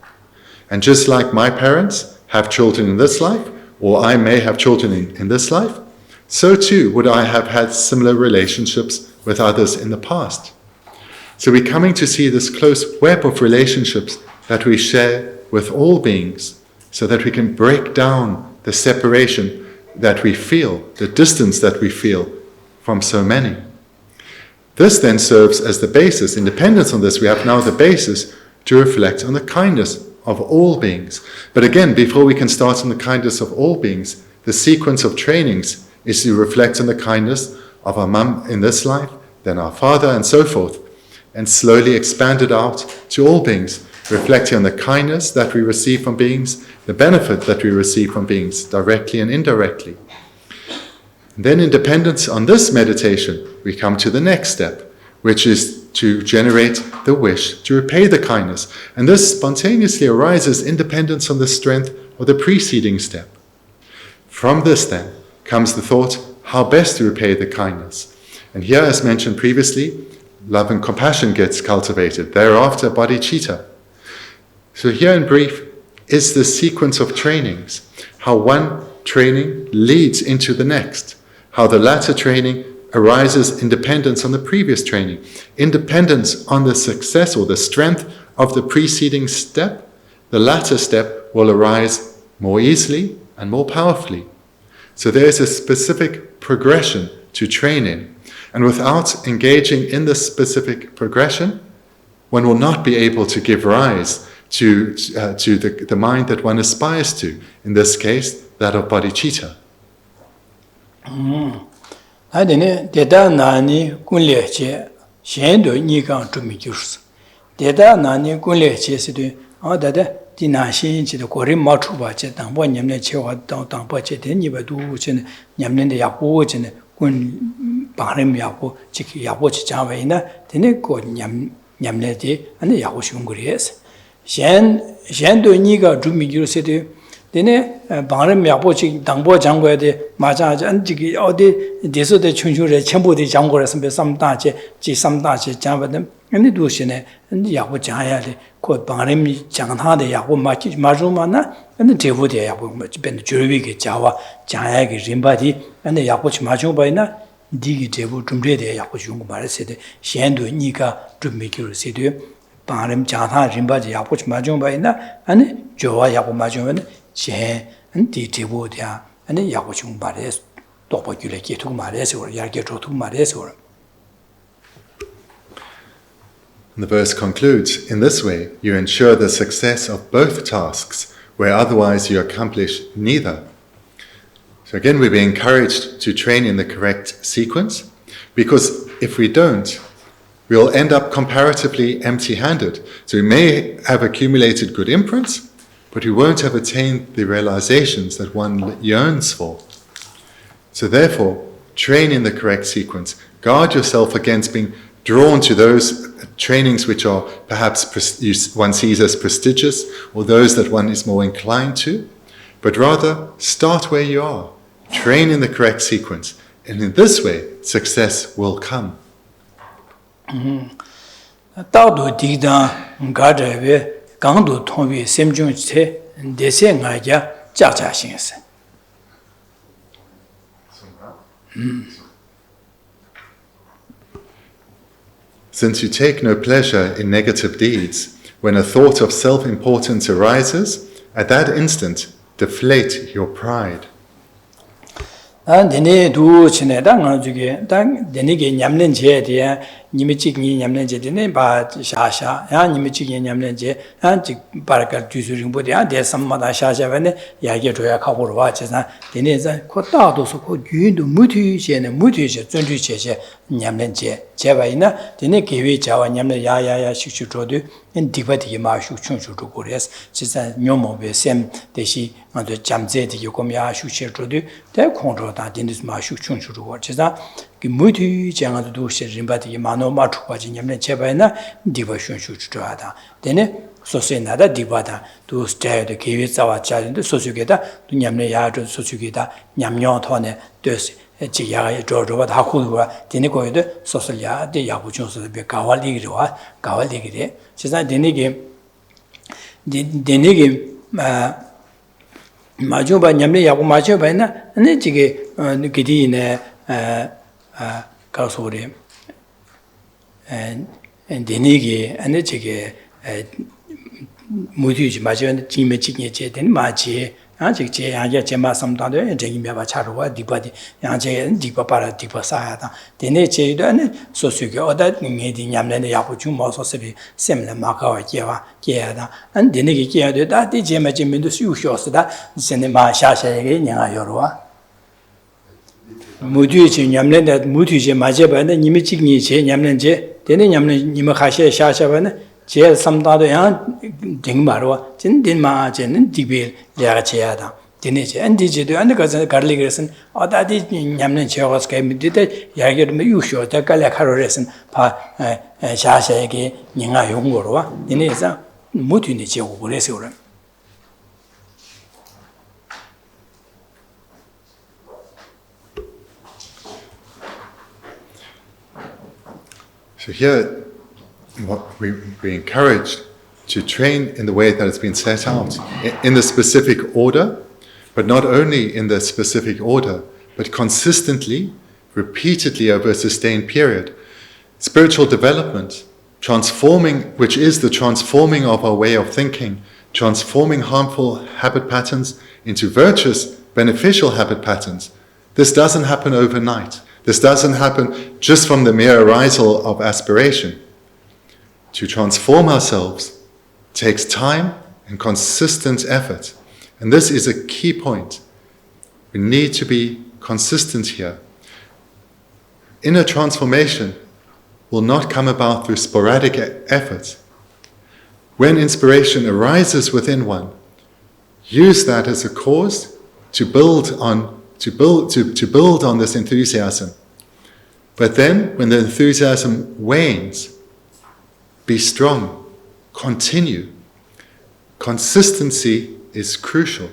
B: And just like my parents have children in this life, or I may have children in this life, so too would I have had similar relationships with others in the past. So we're coming to see this close web of relationships that we share with all beings, so that we can break down the separation that we feel, the distance that we feel from so many. This then serves as the basis. In dependence on this, we have now the basis to reflect on the kindness of all beings. But again, before we can start on the kindness of all beings, the sequence of trainings is to reflect on the kindness of our mum in this life, then our father, and so forth, and slowly expand it out to all beings, reflecting on the kindness that we receive from beings, the benefit that we receive from beings, directly and indirectly. And then in dependence on this meditation, we come to the next step, which is to generate the wish to repay the kindness. And this spontaneously arises in dependence on the strength of the preceding step. From this then comes the thought, how best to repay the kindness. And here, as mentioned previously, love and compassion gets cultivated. Thereafter, bodhicitta. So here in brief is the sequence of trainings, how one training leads into the next, how the latter training arises in dependence on the previous training, in dependence on the success or the strength of the preceding step. The latter step will arise more easily and more powerfully. So there is a specific progression to train in, and without engaging in this specific progression, one will not be able to give rise to the mind that one aspires to, in this case, that of bodhicitta.
A: Adene deda nani kunle che shendo ni gang zhumi gyurs. Deda nani kunle che sidu adada di na shin chi de gori ma chu ba che dang bo nyam ne che wa dang bo che de ni ba du chen nyam ne ya bo chen kun ba rim ya bo chi ya bo chi jang wei na de ne ko nyam ne de ane ya bo shung gori es. shendo ni ga zhumi gyurs sidu dene 방름 야보치 당보 장고에 맞아 안지기 어디 대소대 춘추에 전부의 장고에서 삼다제 지 삼다제 장거든 근데 도시네 근데 야보 장야데 그 방름이 장하데 야보 맞지 마주마나 근데 제부대 야보 벤 주위게 자와 장야게 림바디 근데 야보치 마주바이나 디기 제부 좀제대 야보 중고 말세데 셴도 니가 좀 미기로 세데 방름 장하 림바지 야보치 마주바이나 아니 조와 야보 마주면 In the
B: verse concludes, in this way, you ensure the success of both tasks, where otherwise you accomplish neither. So again, we'll be encouraged to train in the correct sequence, because if we don't, we'll end up comparatively empty-handed. So we may have accumulated good imprints, but we won't have attained the realizations that one yearns for. So therefore, train in the correct sequence. Guard yourself against being drawn to those trainings which are perhaps one sees as prestigious, or those that one is more inclined to, but rather start where you are. Train in the correct sequence, and in this way, success will come.
A: 강도 통비 샘중체 대세가야 자자신스.
B: Since you take no pleasure in negative deeds, when a thought of self-importance arises, at that instant, deflate your pride.
A: dene du chine da nga juge da dene ge nyamlen je de nimi chik ni nyamlen je de ne ba sha sha ya nimi chik ni nyamlen je han chik barakal tu su ring bo de de samma da sha sha ne ya ge jo ya kha bo wa che sa dene za ko da do su ko yu du mu tu je ne mu tu je zhen ju che je nyamlen je ba ina dene ge we ja wa nyamlen ya shik shik jo de en diba de ma shuk chung chu ko res che sa nyomo be sem de shi ma de jam je de yo ko ya shuk che jo de kong jo da din dis ma shuk chung chu ko che sa ki mu tu je nga do she rin ba de ma no ma chu ba ji nyamlen che ba ina diba shuk chu chu da dene so se na da diba da do stay de ge we za wa cha de so su ge da du nyamlen ya jo so su ge da nyam nyo tho ne de ji ya ye zhuo zhuo da hu wa dine ko ye de so se ya de ya bu chung se be ga wa li ge wa ga wa li ge de ji sa dine ge ma ju ba nyam le ya bu ma ju ba na ne ji ge ge di ne ka so re 데니게 안에 저게 무디지 맞으면 지메 지게 제된 맞지 아직 제 아게 제마 삼단데 제기메바 차로와 디바디 양제 디바파라 디바사야다 데네 제도 안에 소수게 어다 닝에디 냠내네 야부주 모소스비 셈레 마카와 제와 제야다 안 데네게 제야데 다디 제마 제민도 수요쇼스다 제네 마샤샤게 냐가 요로와 무디지 냠내데 무디지 마제바네 니미 지기 제 냠nen제 데네 냠네 니마 카셰 샤샤바네 제 삼다도 양 딩마로 진딘마 제는 디빌 야가 제야다 디네제 엔디제도 안데 가서 가르리그스는 어다디 냠는 제가스 게미데 야게르메 유쇼다 갈라카로레스는 파 샤샤에게 닝아 용거로와 디네자 무디니 제고 그래서라
B: So here what we encourage to train in the way that it's been set out, in the specific order, but not only in the specific order, but consistently, repeatedly over a sustained period. Spiritual development, transforming, which is the transforming of our way of thinking, transforming harmful habit patterns into virtuous, beneficial habit patterns. This doesn't happen overnight. This doesn't happen just from the mere arisal of aspiration. To transform ourselves takes time and consistent effort. And this is a key point. We need to be consistent here. Inner transformation will not come about through sporadic effort. When inspiration arises within one, use that as a cause to build on this enthusiasm. But then, when the enthusiasm wanes, be strong, continue. Consistency is crucial.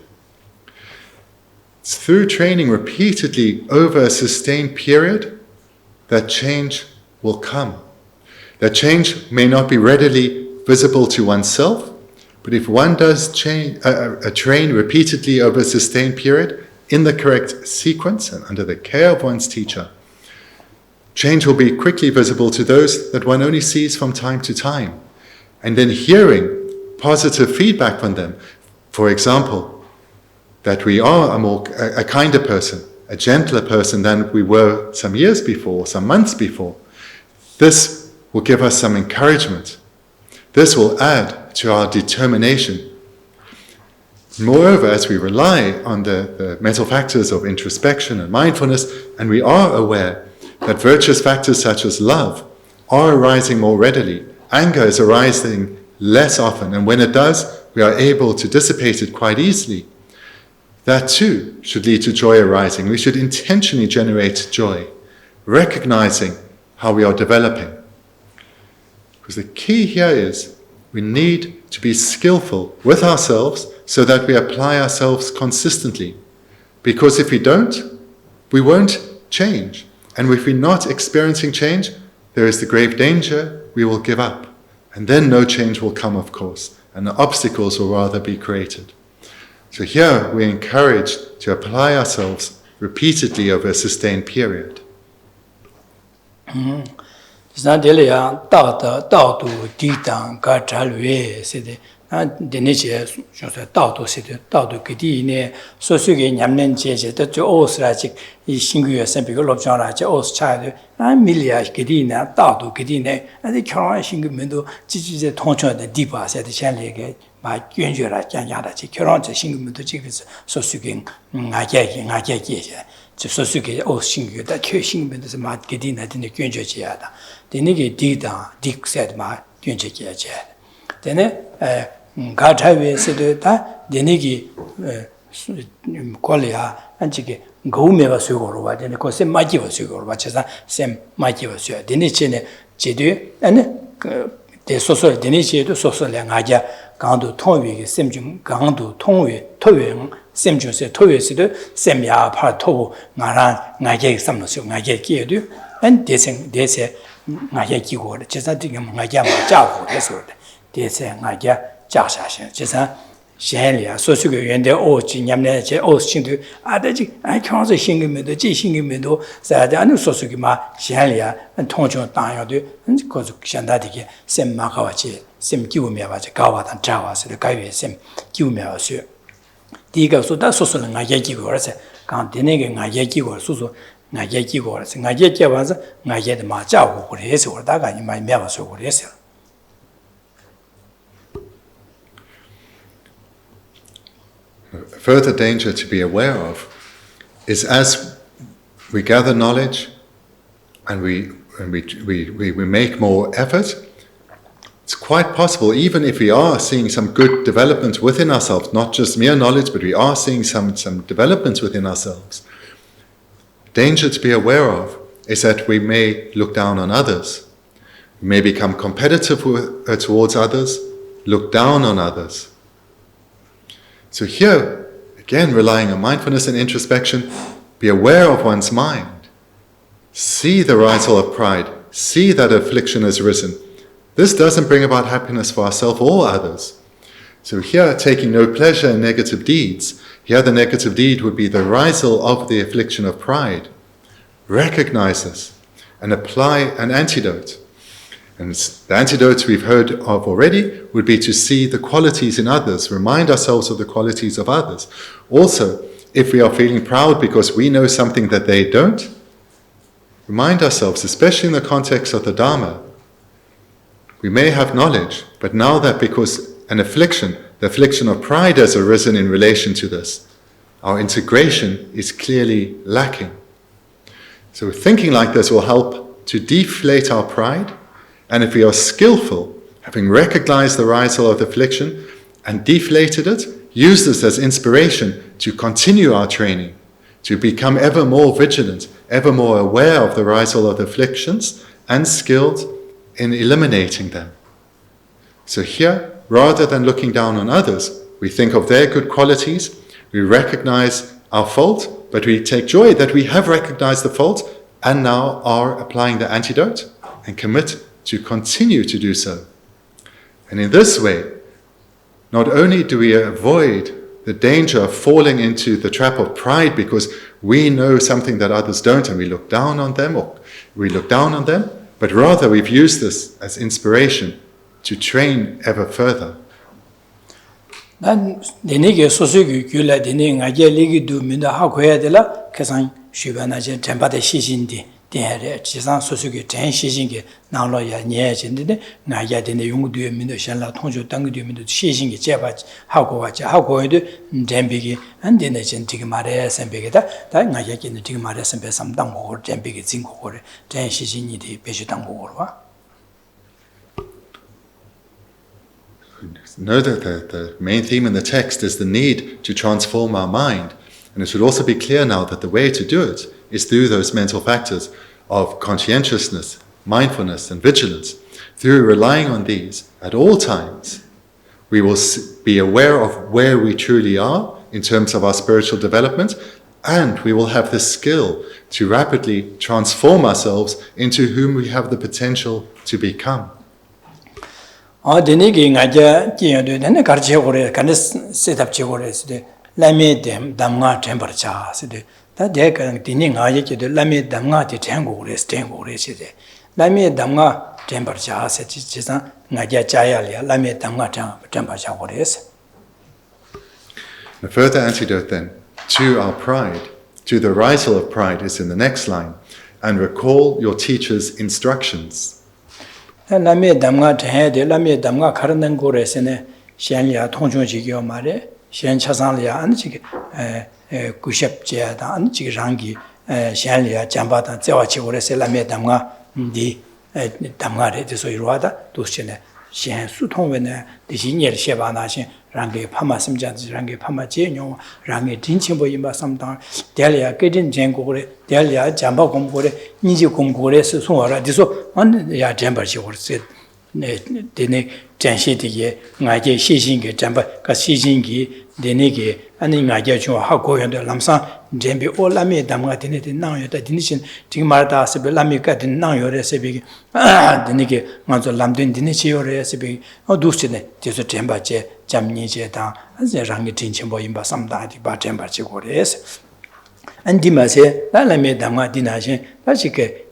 B: It's through training repeatedly over a sustained period that change will come. That change may not be readily visible to oneself, but if one does train repeatedly over a sustained period in the correct sequence and under the care of one's teacher, change will be quickly visible to those that one only sees from time to time. And then hearing positive feedback from them, for example, that we are a kinder person, a gentler person than we were some years before, some months before. This will give us some encouragement. This will add to our determination. Moreover, as we rely on the mental factors of introspection and mindfulness, and we are aware that virtuous factors such as love are arising more readily, anger is arising less often, and when it does, we are able to dissipate it quite easily. That too should lead to joy arising. We should intentionally generate joy, recognizing how we are developing. Because the key here is we need to be skillful with ourselves so that we apply ourselves consistently. Because if we don't, we won't change. And if we're not experiencing change, there is the grave danger we will give up. And then no change will come, of course, and the obstacles will rather be created. So here we're encouraged to apply ourselves repeatedly over a sustained period.
A: Deniche Tao City, Tao Kidine, Sosugi, Yamnen Jeje, the Osrajic, Shingu, Sempico Lobsang Os child, Milia Kidina, Tao Kidine, and the Koran Shingu Mendo, Chichi Toncho, the Dipa, said the Chanlige, by Junjura, Janyada, Koran, Shingu Mendo Chickens, Sosugin, Nagaki, Sosugi, O Shingu, that Shingu Mendo, Mat Kidina, in the Junjura. The Nigi Dida, Dick said, my Junjura. Then Gatawe said that Denigi Kolia and Chiki Gomeva Sugorova, then the Cosem Maki was Sugor, which is the same Maki was your Denichine Chidu and the social Denichi to social Langaja, Gandu Towi, Semjun, Gandu Towi, Toying, Semjun said Towi, Semia Parto, Naran, Nage, Samnosu, Nage Kiedu, and they say Nagaki word, just I think Nagama Jago, that's what. They say, I get Jasha, just 샹리아 소수교 연대 오지 냠내 제 오신도 아다지 아 경서 신금에도 지 신금에도 사자는 소수기마 샹리아 통중 당요도 거주 현다디게 셈마가와지 셈 기우메와지 가와단 자와스 가위에 셈 기우메와스 디가 소다 소소는 가 얘기고 그래서 강 되네게 가 얘기고 소소 가 얘기고 그래서 가 얘기와서 가 얘도 맞자고 그래서 그러다가 이 많이 매워서 그래서
B: further danger to be aware of is as we gather knowledge and we make more effort, it's quite possible, even if we are seeing some good development within ourselves, not just mere knowledge, but we are seeing some developments within ourselves. Danger to be aware of is that we may look down on others. We may become competitive towards others, look down on others. So here, again, relying on mindfulness and introspection, be aware of one's mind. See the risal of pride. See that affliction has risen. This doesn't bring about happiness for ourselves or others. So here, taking no pleasure in negative deeds, here the negative deed would be the risal of the affliction of pride. Recognize this and apply an antidote. And the antidote we've heard of already would be to see the qualities in others, remind ourselves of the qualities of others. Also, if we are feeling proud because we know something that they don't, remind ourselves, especially in the context of the Dharma, we may have knowledge, but now that because an affliction, the affliction of pride has arisen in relation to this, our integration is clearly lacking. So thinking like this will help to deflate our pride. And if we are skillful, having recognized the risal of the affliction and deflated it, use this as inspiration to continue our training, to become ever more vigilant, ever more aware of the risal of the afflictions and skilled in eliminating them. So here, rather than looking down on others, we think of their good qualities, we recognize our fault, but we take joy that we have recognized the fault and now are applying the antidote and commit to continue to do so. And in this way, not only do we avoid the danger of falling into the trap of pride because we know something that others don't and we look down on them, but rather we've used this as inspiration to train ever further.
A: 난 내게 소소기 규라 되네 ngaje ligi du minda ha khoya de la kesan shubana je tempa de shishindi de jisan sosogi ten shishindi nanglo ya nye jinde de ngaja de yung du minda shanla tongju dang du minda shishindi jeba ha khowa ja ha khoya de dembigi an de ne jin tig mare sembege da ngaja kin tig mare sembe samdang go dembigi jing go re ten shishindi de be dang go wa.
B: Know that the main theme in the text is the need to transform our mind. And it should also be clear now that the way to do it is through those mental factors of conscientiousness, mindfulness, and vigilance. Through relying on these at all times, we will be aware of where we truly are in terms of our spiritual development, and we will have the skill to rapidly transform ourselves into whom we have the potential to become.
A: 데니기 ngaja kiyodo dene garje gore kan setup che gore side lame dem damga temperature side da de kan dini ngaje kiyodo lame damga de tengo gore sten gore side lame damga temperature se chisan ngaja chaya ya lame damga temperature gore se.
B: A further antidote then to our pride, to the risal of pride, is in the next line, and recall your teacher's instructions.
A: Lame damga tehde lame damga karanan gore sene shenlia tongchong jigyo mare shen chasanlia an jig gushep je da an jig rangi shenlia jamba da zewa chi gore se lame damga di damga re de so ywa da do chene shen su tong we ne de xin ye she ba na shin rangi phama simja rangi phama je nyo rangi dinchen bo yimba samdang delia gedin jen gore delia jamba gom gore 니지 공고래서 송어라 diso 안 야 잼버지 월세 네 데네 전시디에 나게 시신게 잼버 가 시신기 데네게 아니 나게 좀 하고 연데 람상 잼비 올라메 담가 데네데 나요다 디니신 지금 말다 스베 라미가 데 나요레세비 데네게 먼저 람든 디니치요레세비 두스네 디서 잼바제 잠니제다 rangi tinchimbo imba samda di ba temba chi gores andi ma se la me dama dinashin la chike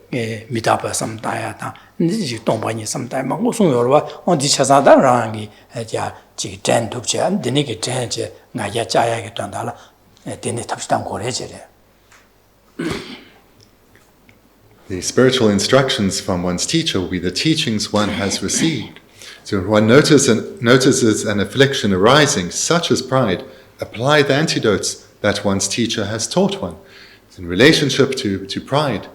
A: mitapa samdaya ta ni tongpa ni samdaya ma ngosung yorwa on di chasa da rangi ja chi ten dupche an dini ke ten che nga ya chaya ke tanda la dini tapstam gore che
B: The spiritual instructions from one's teacher will be the teachings one has received. So when one notices an affliction arising, such as pride, apply the antidotes that one's teacher has taught one. In relationship to pride,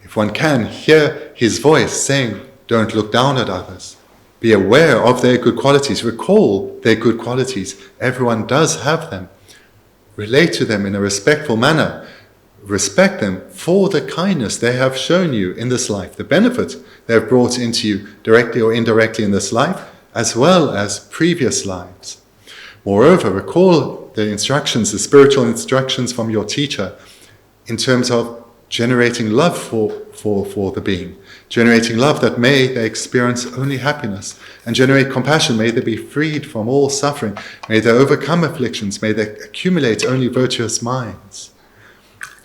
B: if one can hear his voice saying, don't look down at others, be aware of their good qualities, recall their good qualities, everyone does have them, relate to them in a respectful manner, respect them for the kindness they have shown you in this life, the benefit they have brought into you directly or indirectly in this life, as well as previous lives. Moreover, recall the instructions, the spiritual instructions from your teacher in terms of generating love for the being, generating love that may they experience only happiness, and generate compassion, may they be freed from all suffering, may they overcome afflictions, may they accumulate only virtuous minds.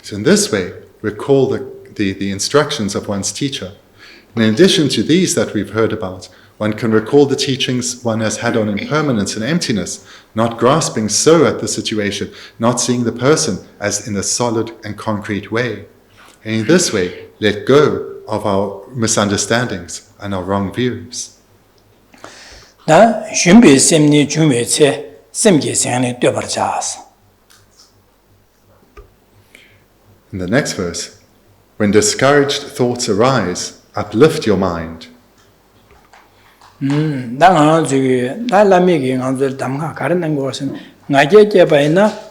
B: So in this way, recall the instructions of one's teacher. In addition to these that we've heard about, one can recall the teachings one has had on impermanence and emptiness, not grasping so at the situation, not seeing the person as in a solid and concrete way. And in this way, let go of our misunderstandings and our wrong views. In the next verse, when discouraged thoughts arise, uplift your mind.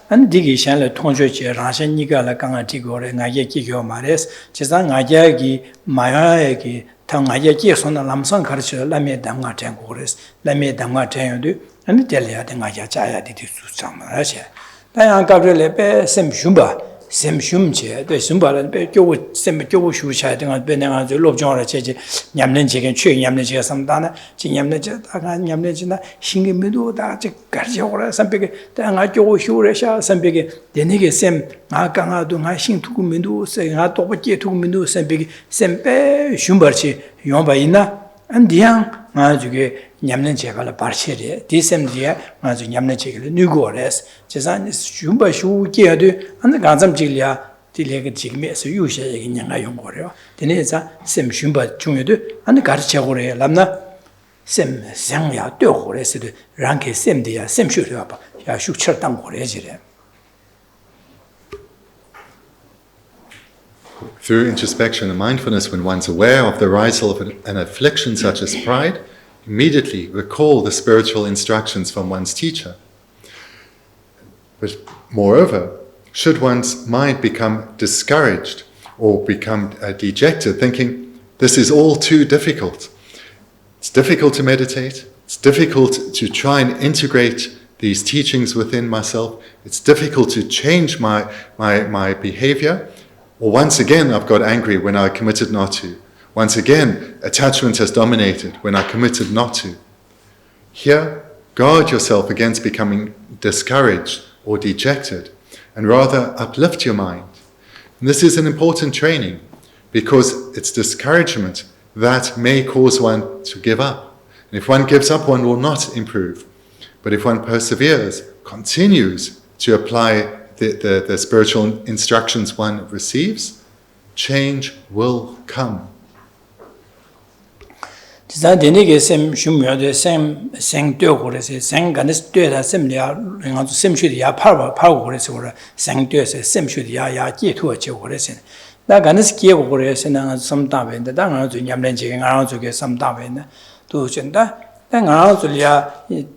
A: An digi shan le tongjo che rashan niga la kanga tigore ngaye kikyo mares chisa ngaye gi maya gi ta ngaye ki sona lamsang kharcho lame damga ten gores lame damga ten yodu an delia de ngaye chaya de su chama che ta yang kabre le pe sem shumba sem shum che de shumba le pe kyo sem kyo shu cha de nga be nga zo lobjong ra che nyamnen che gen chue nyamnen che samda na chi nyamnen che ta ga nyamnen che na shingi medu da che garje ora sampe ta nga kyo shu re sha sampe ge de ne ge sem nga ka nga do nga shin tu ku medu se nga to ba che tu ku medu sampe ge sem pe shumba che yon ba ina an diang nga ju ge nyamnen che ga la par che re di sem dia nga ju nyamnen che ge nu go res che san shumba shu ge de an ga zam ji lia di le ge ji me so yu she ge nyang ga yong go re de ne za sem shumba chung ye de an ga che go re lam na sem sang ya de go re se de ran ge sem dia sem shu re ba ya shu cher dang go re ji re.
B: Through introspection and mindfulness, when one's aware of the arisal of an affliction such as pride, immediately recall the spiritual instructions from one's teacher. But moreover, should one's mind become discouraged or become dejected, thinking, this is all too difficult. It's difficult to meditate. It's difficult to try and integrate these teachings within myself. It's difficult to change my behavior. Or once again, I've got angry when I committed not to. Once again, attachment has dominated when I committed not to. Here, guard yourself against becoming discouraged or dejected, and rather uplift your mind. And this is an important training, because it's discouragement that may cause one to give up. And if one gives up, one will not improve. But if one perseveres, continues to apply the spiritual instructions one receives, change will come.
A: Tisa dene ge sem shumyo de sem seng de gore se seng ganes de da sem ya nga sem shu de ya par gore se gore seng de se sem shu de ya ji tu che gore se da ganes ge gore se na sam da ben da nga zu nyam len ji nga zu ge sam da ben du chen da da nga zu ya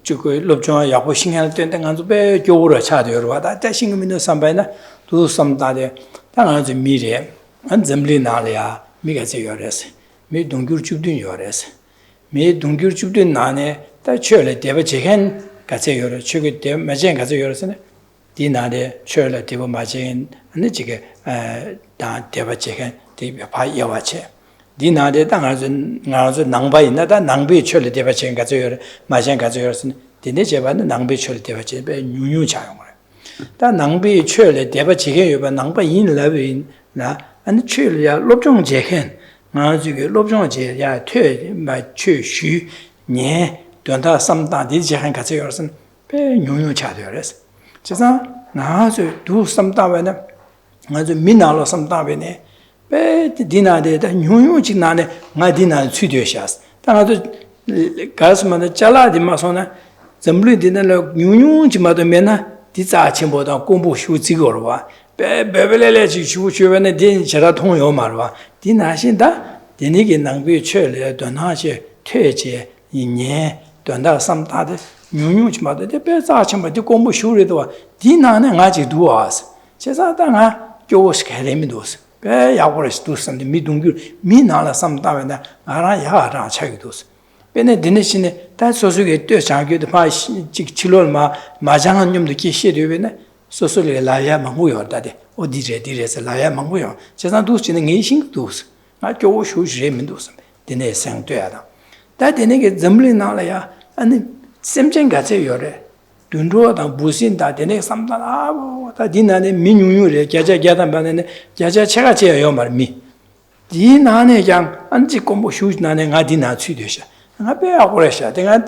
A: ju ge lob zhong ya bo xing han de nga zu be gyo ro cha de ro da da xing min de sam bai na du sam da de da nga zu mi re an zem li na le ya mi ge je yo re se mi dong gyur chu dun yo re se me 동규 줍든 나네 다 쳐래 대바 제겐 같이 여러 추게 대 맞은 같이 여러서네 디나데 쳐래 대바 맞은 아니 지게 다 대바 제겐 대바 바 여와체 디나데 당아서 나서 낭바 있나다 낭비 쳐래 대바 제겐 같이 여러 맞은 같이 여러서네 dine jeba nangbe chöle deba jeba nyunyu chayong kore. Da nangbe chöle deba jegen yoba nangba yin labi yin na, ane chöle ya lobzhong jegen, nga zuge lobzhong je ya tue ma chö shu, nye, duanda samdang di jegen katsa yorsan, be nyunyu chaydo yores. Chisa nga zu du samdang wana, nga zu minalo samdang wana, be dina de da nyunyu chik na ne, nga dina tsui diyo shas. Da nga zu 가스만 잘라디 마소나 점루디는 뉴뉴지마도 메나 디자침보다 공부 휴지거로 와 베벨레지 휴휴변에 딘 제가 통요 말와 디나신다 디니게 낭비 처리에 don하시 퇴제 이nye don다 삼다데 뉴뉴지마도 베자침보다 공부 휴리도 디나는 아직 두어스 제사다가 교스 개레미도스 베 야고레스 두선데 미둥규 미나라 삼다베나 아라 야라 차기도스 베네 디네시네 다 소수게 또 자기도 봐 직칠월마 마장한 좀 느끼 시되베네 소소리 라야 망고요다데 어디제 디레서 라야 망고요 제가 두스는 예신 두스 아 교우 쇼지면 두스 디네 상되야다 다 디네게 점리 나라야 아니 셈쟁가제 요래 둔로다 부신다 디네 삼다라 다 디나네 민유유래 자자자단 반에 자자 제가 제요 말미 디나네 양 안지 공부 쇼지나네 가디나 취되셔 ngabe agoresha denga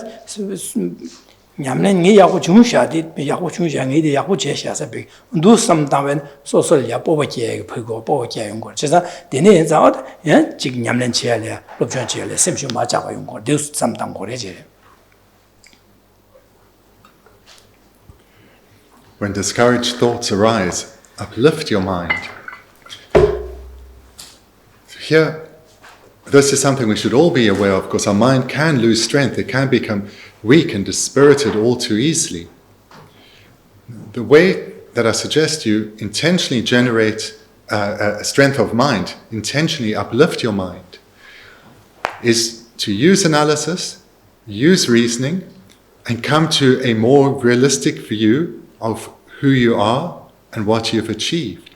A: nyamne ngi yago jumushya di yago jumushya ngi di yago jesha sa be ndu sam dawen so so ya bo je phego bo je yong ko chesa dene za od ya jig nyamne chele lobjan chele semshu ma ja ga yong ko de sam dang ko re je.
B: When discouraged thoughts arise, uplift your mind. Here this is something we should all be aware of, because our mind can lose strength. It can become weak and dispirited all too easily. The way that I suggest you intentionally generate a strength of mind, intentionally uplift your mind, is to use analysis, use reasoning, and come to a more realistic view of who you are and what you've achieved.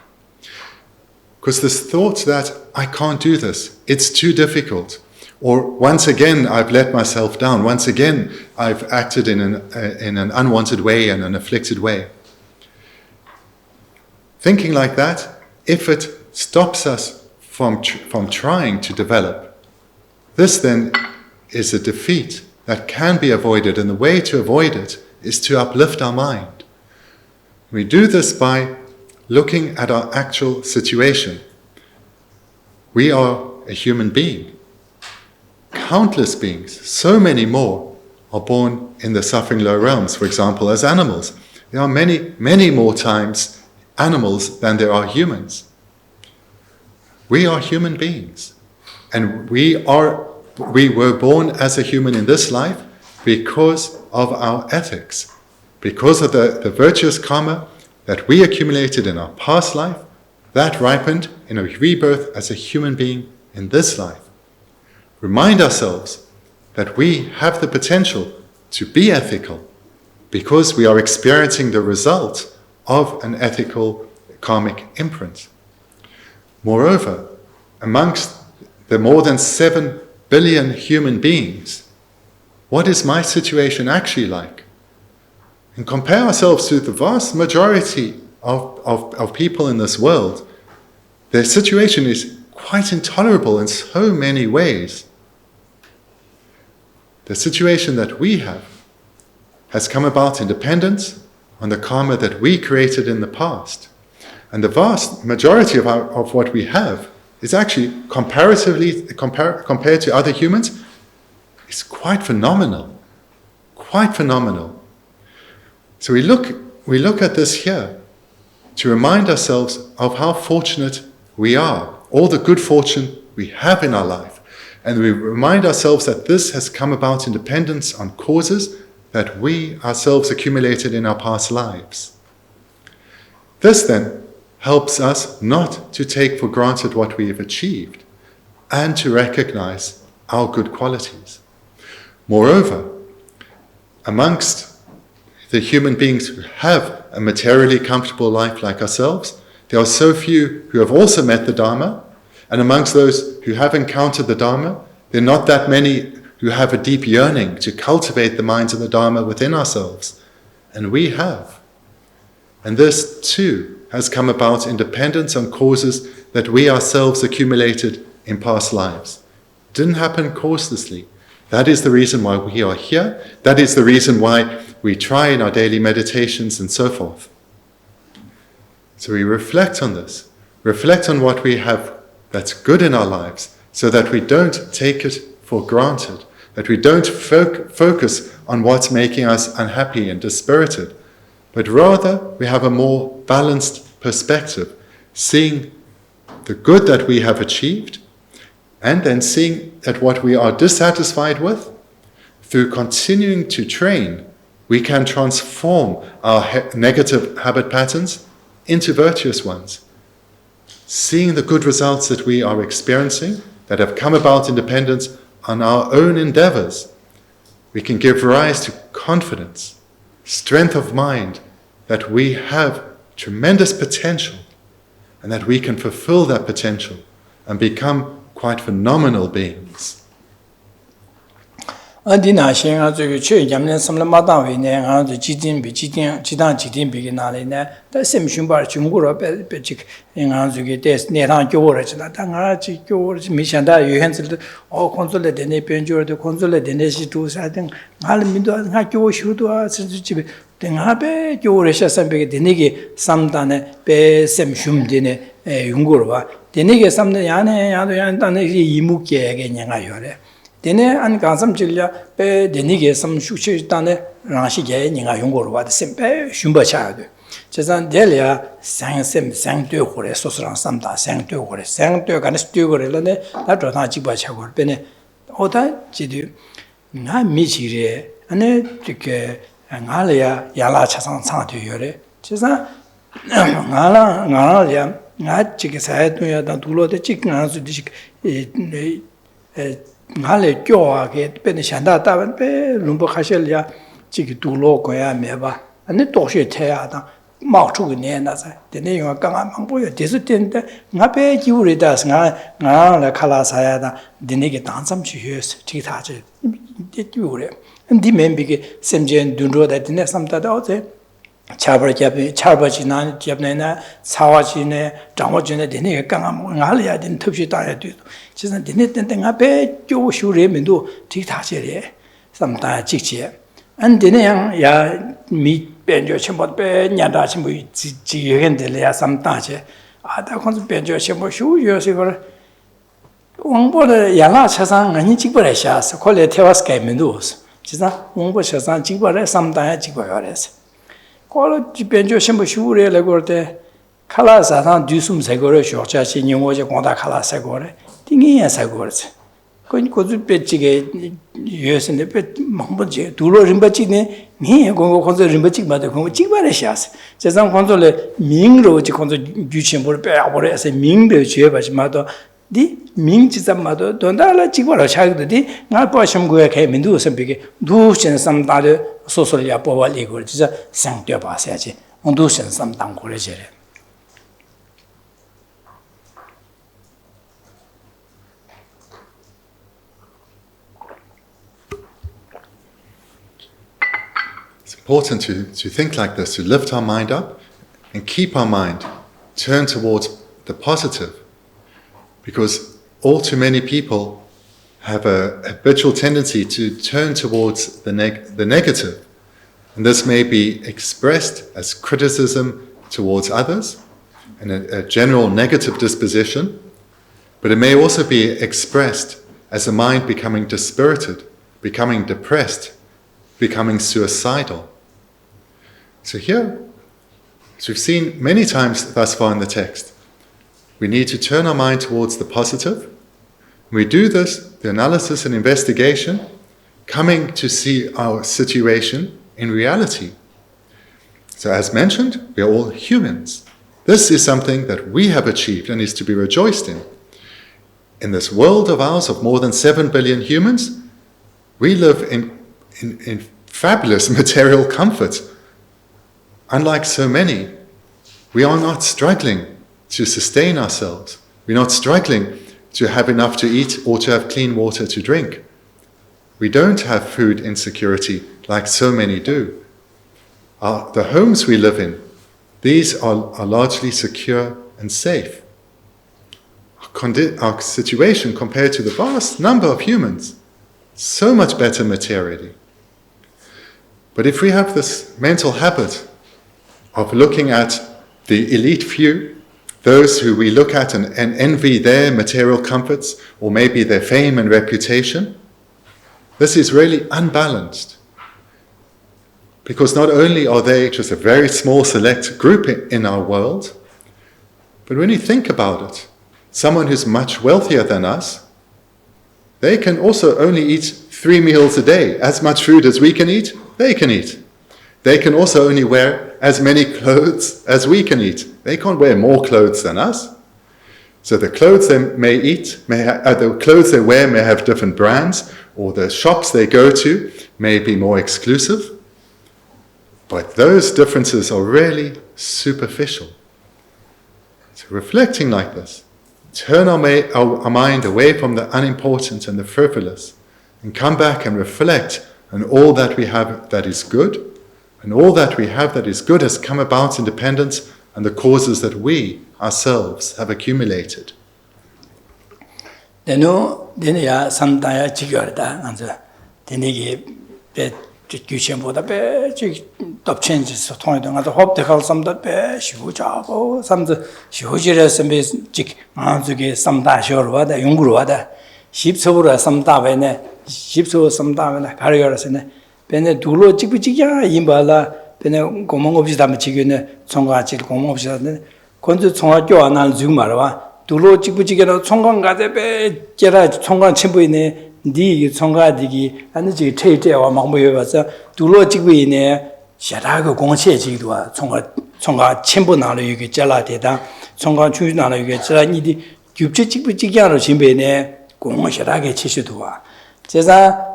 B: Because this thought that I can't do this, it's too difficult, or once again I've let myself down, once again I've acted in an unwanted way and an afflicted way. Thinking like that, if it stops us from trying to develop, this then is a defeat that can be avoided, and the way to avoid it is to uplift our mind. We do this by looking at our actual situation. We are a human being. Countless beings, so many more, are born in the suffering low realms, for example, as animals. There are many, many more times animals than there are humans. We are human beings. And we were born as a human in this life because of our ethics, because of the virtuous karma that we accumulated in our past life, that ripened in a rebirth as a human being in this life. Remind ourselves that we have the potential to be ethical because we are experiencing the result of an ethical karmic imprint. Moreover, amongst the more than 7 billion human beings, what is my situation actually like? And compare ourselves to the vast majority of people in this world. Their situation is quite intolerable in so many ways. The situation that we have has come about in dependence on the karma that we created in the past. And the vast majority of what we have is actually comparatively, compared to other humans, is quite phenomenal. Quite phenomenal. So we look at this here to remind ourselves of how fortunate we are, all the good fortune we have in our life. And we remind ourselves that this has come about in dependence on causes that we ourselves accumulated in our past lives. This then helps us not to take for granted what we have achieved and to recognize our good qualities. Moreover, amongst the human beings who have a materially comfortable life like ourselves, there are so few who have also met the Dharma, and amongst those who have encountered the Dharma, there are not that many who have a deep yearning to cultivate the minds of the Dharma within ourselves. And we have. And this too has come about in dependence on causes that we ourselves accumulated in past lives. Didn't happen causelessly. That is the reason why we are here. That is the reason why we try in our daily meditations and so forth. So we reflect on this. Reflect on what we have that's good in our lives, so that we don't take it for granted, that we don't focus on what's making us unhappy and dispirited, but rather we have a more balanced perspective, seeing the good that we have achieved, and then seeing that what we are dissatisfied with, through continuing to train, we can transform our negative habit patterns into virtuous ones. Seeing the good results that we are experiencing, that have come about in dependence on our own endeavors, we can give rise to confidence, strength of mind, that we have tremendous potential, and that we can fulfill that potential and become quite phenomenal beings.
A: Dina Shinga to Chu Yamlin Samlamata Vine, Jitin, Jidan, Jitin Beginale, the same Shumbar Chungura Pechik in Anzuki, Neran George, Natanga, George, Mishanda, you cancelled all consulate, the Nepenjur, the consulate, the Nesitus, I think, Alamido, Hako shoot to us, then Habe, George, Sambe, the Nigi, Samdane, Be Sem Shum Dine, Yungurva, the Nigi, Sam the Yane, Yane, Yimuki again, Yangayore. Dene an gansam chilya pe denige sam shuchi tane rashi ge ninga yongor wa de sempe shumba cha de chezan delia sang sem sang de hore sosran sam da sang de hore sang de gan stu gore le ne da tro ta ji ba cha gor pe ne oda ji de na mi ji re ane tike nga le ya la cha sang cha de yore chezan nga ya nga ji ge sa de ya da dulo de ji nga su de ngale kyoa ke pen shanda ta pe lumbo khashel ya chi ki dulo ko ya me ba ane to she the ya da ma chu ne na sa de ne yo ka ma bo yo de su den de nga pe ji wu da nga la khala sa ya da de ne ke dan sam chi yes chi ta ji de ju re ndi men bi ke semjen dun ro da de ne sam ta da o 차버지나 잡내나 사와지네 장어지네 되네 강아 알아야 된 특시 따야 돼. 진짜 되네 땐 앞에 교슈레면도 뒤다제래. 삼다 직지. 안 되네 야미 변조 첨부 빼냐다 첨부 지연들이야 삼다제. 아다 콘스 변조 첨부 슈요시 걸 왕보다 야나 차상 아니 직벌에샤스 콜레 테와스케면도 진짜 왕보 차상 직벌에 삼다야 직벌에서 Qual dipende sempre shure le gorte kala satan dusum segore shocha chi nyongoje konda kala segore tingi ya segore ko kozu pechige yesne pe mamboje dulo rimbachi ne ni gongo konzo rimbachi made gongo jigbare shas 제상 konzole mingro ji konzo gyuchen bor pe abore ase mingre je ba mado di ming ji zamado dondala jigbara chagde di na pasham goya ke mindu sambige du chen samdale 소소리야 뽑아리 이걸 진짜 상대해 봐야지. 온도선 삼당 고래제래.
B: It's important to think like this, to lift our mind up and keep our mind turned towards the positive. Because all too many people have a habitual tendency to turn towards the negative. And this may be expressed as criticism towards others and a general negative disposition, but it may also be expressed as a mind becoming dispirited, becoming depressed, becoming suicidal. So here, as we've seen many times thus far in the text, we need to turn our mind towards the positive. We do this, the analysis and investigation, coming to see our situation in reality. So as mentioned, we are all humans. This is something that we have achieved and is to be rejoiced in. In this world of ours of more than 7 billion humans, we live in fabulous material comfort. Unlike so many, we are not struggling to sustain ourselves. We're not struggling to have enough to eat or to have clean water to drink. We don't have food insecurity like so many do. The homes we live in, these are largely secure and safe. Our situation compared to the vast number of humans, so much better materially. But if we have this mental habit of looking at the elite few, those who we look at and envy their material comforts, or maybe their fame and reputation, this is really unbalanced. Because not only are they just a very small select group in our world, but when you think about it, someone who's much wealthier than us, they can also only eat 3 meals a day. As much food as we can eat, they can eat. They can also only wear as many clothes as we can eat. They can't wear more clothes than us. So the clothes they the clothes they wear may have different brands, or the shops they go to may be more exclusive. But those differences are really superficial. So reflecting like this, turn our mind away from the unimportant and the frivolous, and come back and reflect on all that we have that is good, and all that we have that is good has come about in dependence on the causes that we ourselves have accumulated.
A: 규천보다 배 덮친지 통해도 가서 홉대갈 삼다 배 시부자고 삼도 시호지에서 직 아주게 삼다셔로 와다 용구로 와다 십서부로 삼다베네 십서 삼다베네 가려서네 배네 둘로 찍부찍이야 임발라 배네 고몽 없이 담아 지기네 총과질 고몽 없이 하는 건조 총학교 안 하는 중 말아 둘로 찍부찍이는 총관 가대 배 제라 총관 친부이네 디 총가디기 안지 체제와 막모여 봐서 둘로 찍고 있네 샤라고 공체지도 총가 첨부 나로 여기 잘라대다 총가 주주 나로 여기 잘라니디 규칙 찍고 찍기하러 준비네 공샤라게 치시도 와 제가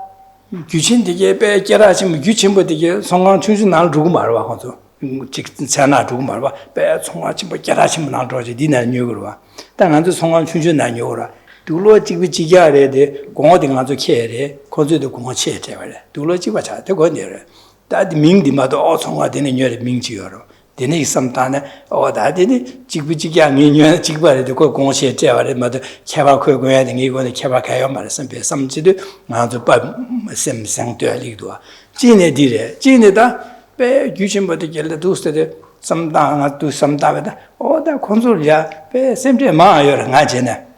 A: 규칙되게 배 잘라지면 규칙부되게 총가 주주 나로 두고 말아 가서 직잖아 두고 말아 배 총가 첨부 잘라지면 나로 디나 뉴로 와 당한도 총가 주주 나뇨라 둘로 찍고 찍어야 돼. 공어등 가서 캐래. 거기도 공어 채제 말이야. 둘로 찍어 자. 되고 내려. 다디 민디마도 어성화되는 녀를 민지여로. 되는 있음다네. 다디니 찍고 찍이 아니냐 찍어야 돼. 그 공어 채제 말이야. 마도 캐바 거고야 되는 이거는 캐바 가요 말씀 배 삼지도 아주 빠 샘상되리도. 진에디래. 진에다 배 규신부터 gel데 두스데 삼다가 두 삼다베다. 다 콘솔이야. 배 샘제 마여라 가제네.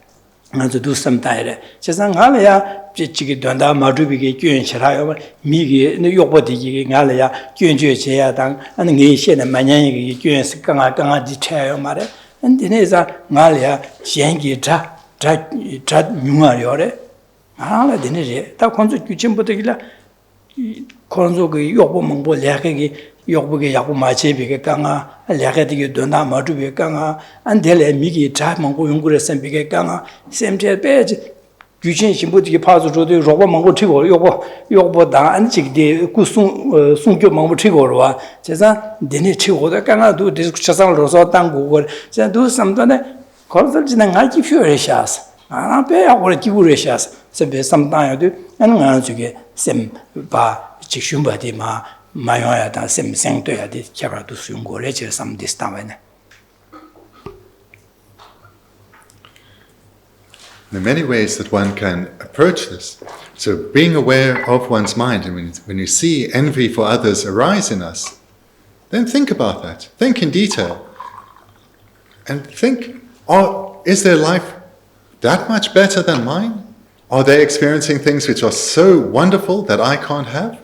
A: 아주 두섬다이래. 세상 알아야 지기 된다 마주비게 교연치라요. 미게 욕보디게 알아야 교연주제야 당 아니 게시는 만년이게 교연스 강아지 쳐요 말에. 근데네자 알아야 시행기자 자 융아요래. 알아 되네지. 다 건조 규칙부터길라 건조그 욕보면 래게 욕보게 야고 마체비게 강아 래게디게 된다 마주비게 강아 안델에 미기 자 먹고 연구를 선비게 강아 샘제 배지 규칙 신부디게 파주조도 로고 먹고 튀고 욕보다 안직데 구송 송교 먹고 튀고로와 제가 데네 튀고다 강아도 디스쿠션으로서 땅고걸 제가 두 삼단에 거기서 지난 아기 führer샤스 배하고 기부르샤스 샘배 삼단에도 아는 저게 샘바 직shum바디마 마요야다 샘생도야디 캐바도 수용고래 제 삼디스타베네.
B: There are many ways that one can approach this. So being aware of one's mind, and when you see envy for others arise in us, then think about that. Think in detail. And think, is their life that much better than mine? Are they experiencing things which are so wonderful that I can't have?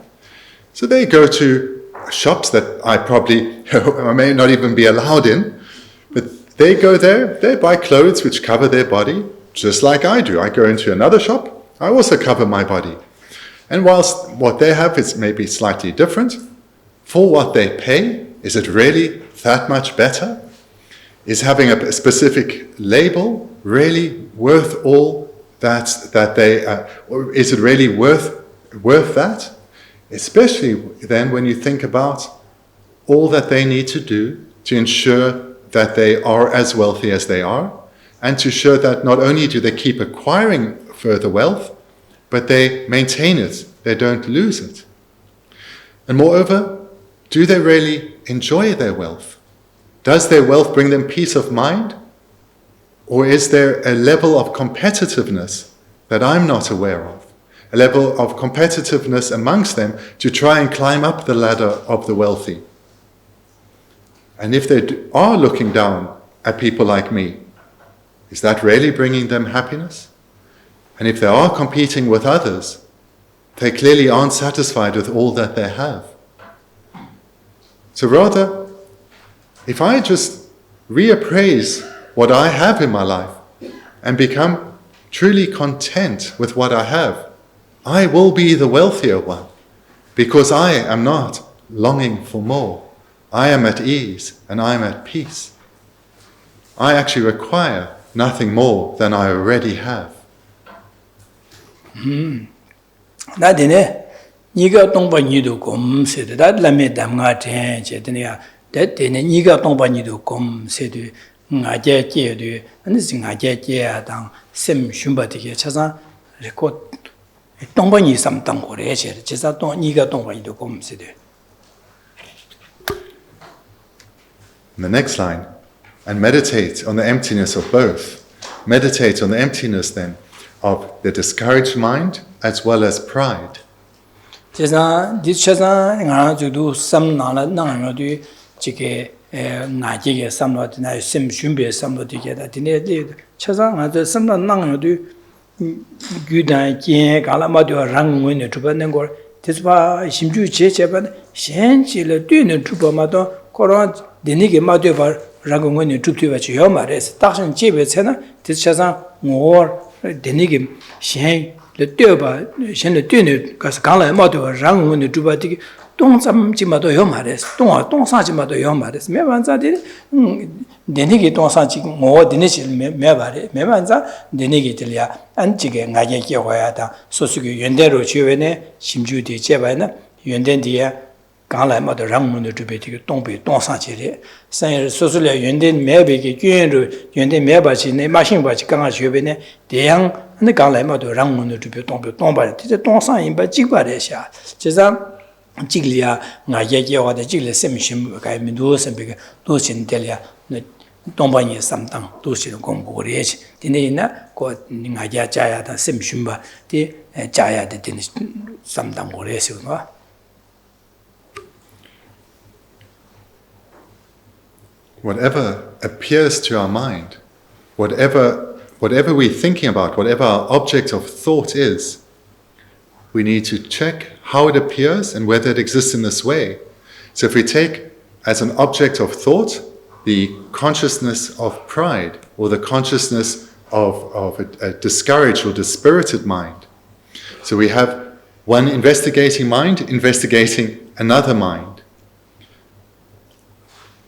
B: So they go to shops that I probably I may not even be allowed in, but they go there, they buy clothes which cover their body, just like I do. I go into another shop, I also cover my body. And whilst what they have is maybe slightly different, for what they pay, is it really that much better? Is having a specific label really worth all that they, or is it really worth that? Especially then when you think about all that they need to do to ensure that they are as wealthy as they are, and to ensure that not only do they keep acquiring further wealth, but they maintain it they don't lose it. And moreover, do they really enjoy their wealth? Does their wealth bring them peace of mind? Or is there a level of competitiveness that I'm not aware of? A level of competitiveness amongst them to try and climb up the ladder of the wealthy. And if they are looking down at people like me, is that really bringing them happiness? And if they are competing with others, they clearly aren't satisfied with all that they have. So rather, if I just reappraise what I have in my life and become truly content with what I have, I will be the wealthier one, because I am not longing for more. I am at ease and I am at peace. I actually require nothing more than I already have.
A: That dine, niga tongpa nidu kum sedu, that lame dam nga ten che dine ya, that dine niga tongpa nidu kum sedu, nga jia jie du, ane si nga jia jie ya dang, sem shumba dike, chasa, reko, tongpa ni sam tang ko re che, chasa niga tongpa nidu kum sedu.
B: In the next line, and meditate on the emptiness of both. Meditate on the emptiness then of the discouraged mind as well as pride.
A: Chasa, di chasa nga judu sam nala nang yo du, chike nga jige sam lo dina, sem shumbe sam lo dike da, dine di chasa nga de sam la nang yo du, gu dan jien ka la ma du rang ngwe ne chupa nengor, tispa shimju che che pa, shen chi le du ne chupa ma do, koran dine ke ma du pa rang ngwe ne chup tuwa chi yo ma res, takshan chebe che na, tis chasa ngor, dine ke shen le du pa, shen le du ne, kasi ka la ma du pa rang ngwe ne chupa dike, dong tsam chi ma do yo ma res, dong san chi ma do yo ma res, me ban za dine, dine ke dong san chi ngor dine chi me ba re, me ban za dine ke dili ya, an chi ke nga ye ke hoya da, so su ke yuan den ro chi we ne, shim ju di che ba na, yuan den di ya, gang lai ma do rang mun de zhu bei dike dong bei dong san chi re, san ye so su le yuan den me bei ke gyun ro, yuan den me ba chi ne, ma xing ba chi gang a xue bei ne, de yang, ne gang lai ma do rang mun de zhu bei dong ba re, de dong san yin ba jik ba re xia, che zang, jik li ya, nga ye ke wa de jik li sem shim ka mi do sem bei ke, do xin de li ya, dongpa nye samtang doshi gong gu re chi. Dine ina ko nga ya jaya da sem shumba di jaya da dine samtang gu re si wa.
B: Whatever appears to our mind, whatever we're thinking about, whatever our object of thought is, we need to check how it appears and whether it exists in this way. So if we take as an object of thought the consciousness of pride, or the consciousness of a discouraged or dispirited mind. So we have one investigating mind investigating another mind.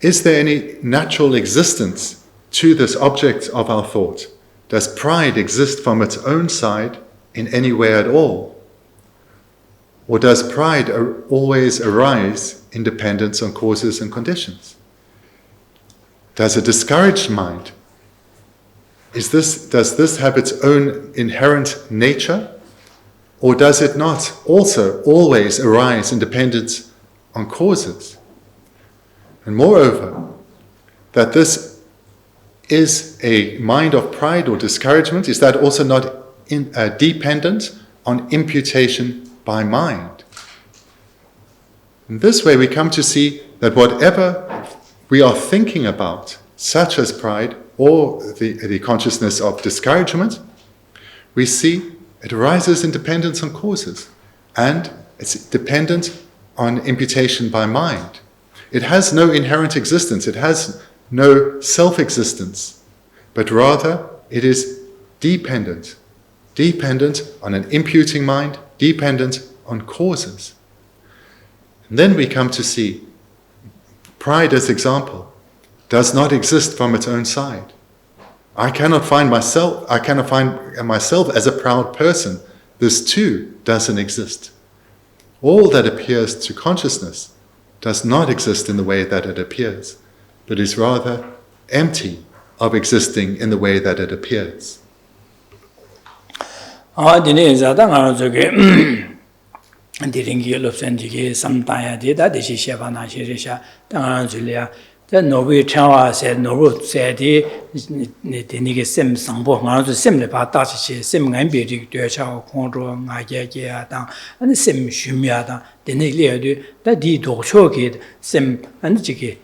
B: Is there any natural existence to this object of our thought? Does pride exist from its own side in any way at all? Or does pride always arise in dependence on causes and conditions? Does a discouraged mind, does this have its own inherent nature? Or does it not also always arise in dependence on causes? And moreover, that this is a mind of pride or discouragement, is that also not dependent on imputation by mind? In this way we come to see that whatever we are thinking about, such as pride or the consciousness of discouragement, we see it arises in dependence on causes, and it's dependent on imputation by mind. It has no inherent existence, it has no self-existence, but rather it is dependent on an imputing mind, dependent on causes. And then we come to see pride, as example, does not exist from its own side. I cannot find myself as a proud person. This too doesn't exist. All that appears to consciousness does not exist in the way that it appears, but is rather empty of existing in the way that it appears.
A: Diringi Lobsang Dorje Samdaya Dida Deshi Shevana Shirisha Tangan Julia. The Novi Chanwa said Noru said the Nigga Sim Sambo, Manzu Simle Patashi, Sim Gambi, Dua Condro, Naya Dang, and the Sim Shumia, the Niglia, the D Doksho Sim and the Jiki,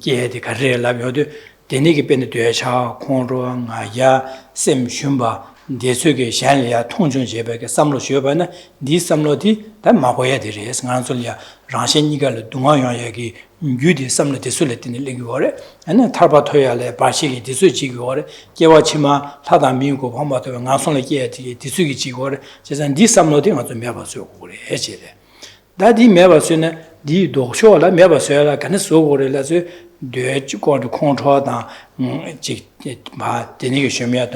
A: Ge the Carrera Labiodu, the Nigga Ben Dua Condro, Naya, Sim Shumba. Desuke Shanlia, Tongjun Jebek, Samlo Shubana, D. Samloti, that Mahoya de Res, Nanzulia, Ranshinigal, Dunayaki, Yudi Samla Desulet in the Ligore, and then Tarbatoya, Bashiki, Desuchigore, Kewachima, Tada Mingo, Homato, Nansonaki, Desuki Chigore, says, and this Samloti on the Mebasu, Echide. That the Mebasuna, the Dokshola, Mebasula, can so de got control down Bendigo Shumia,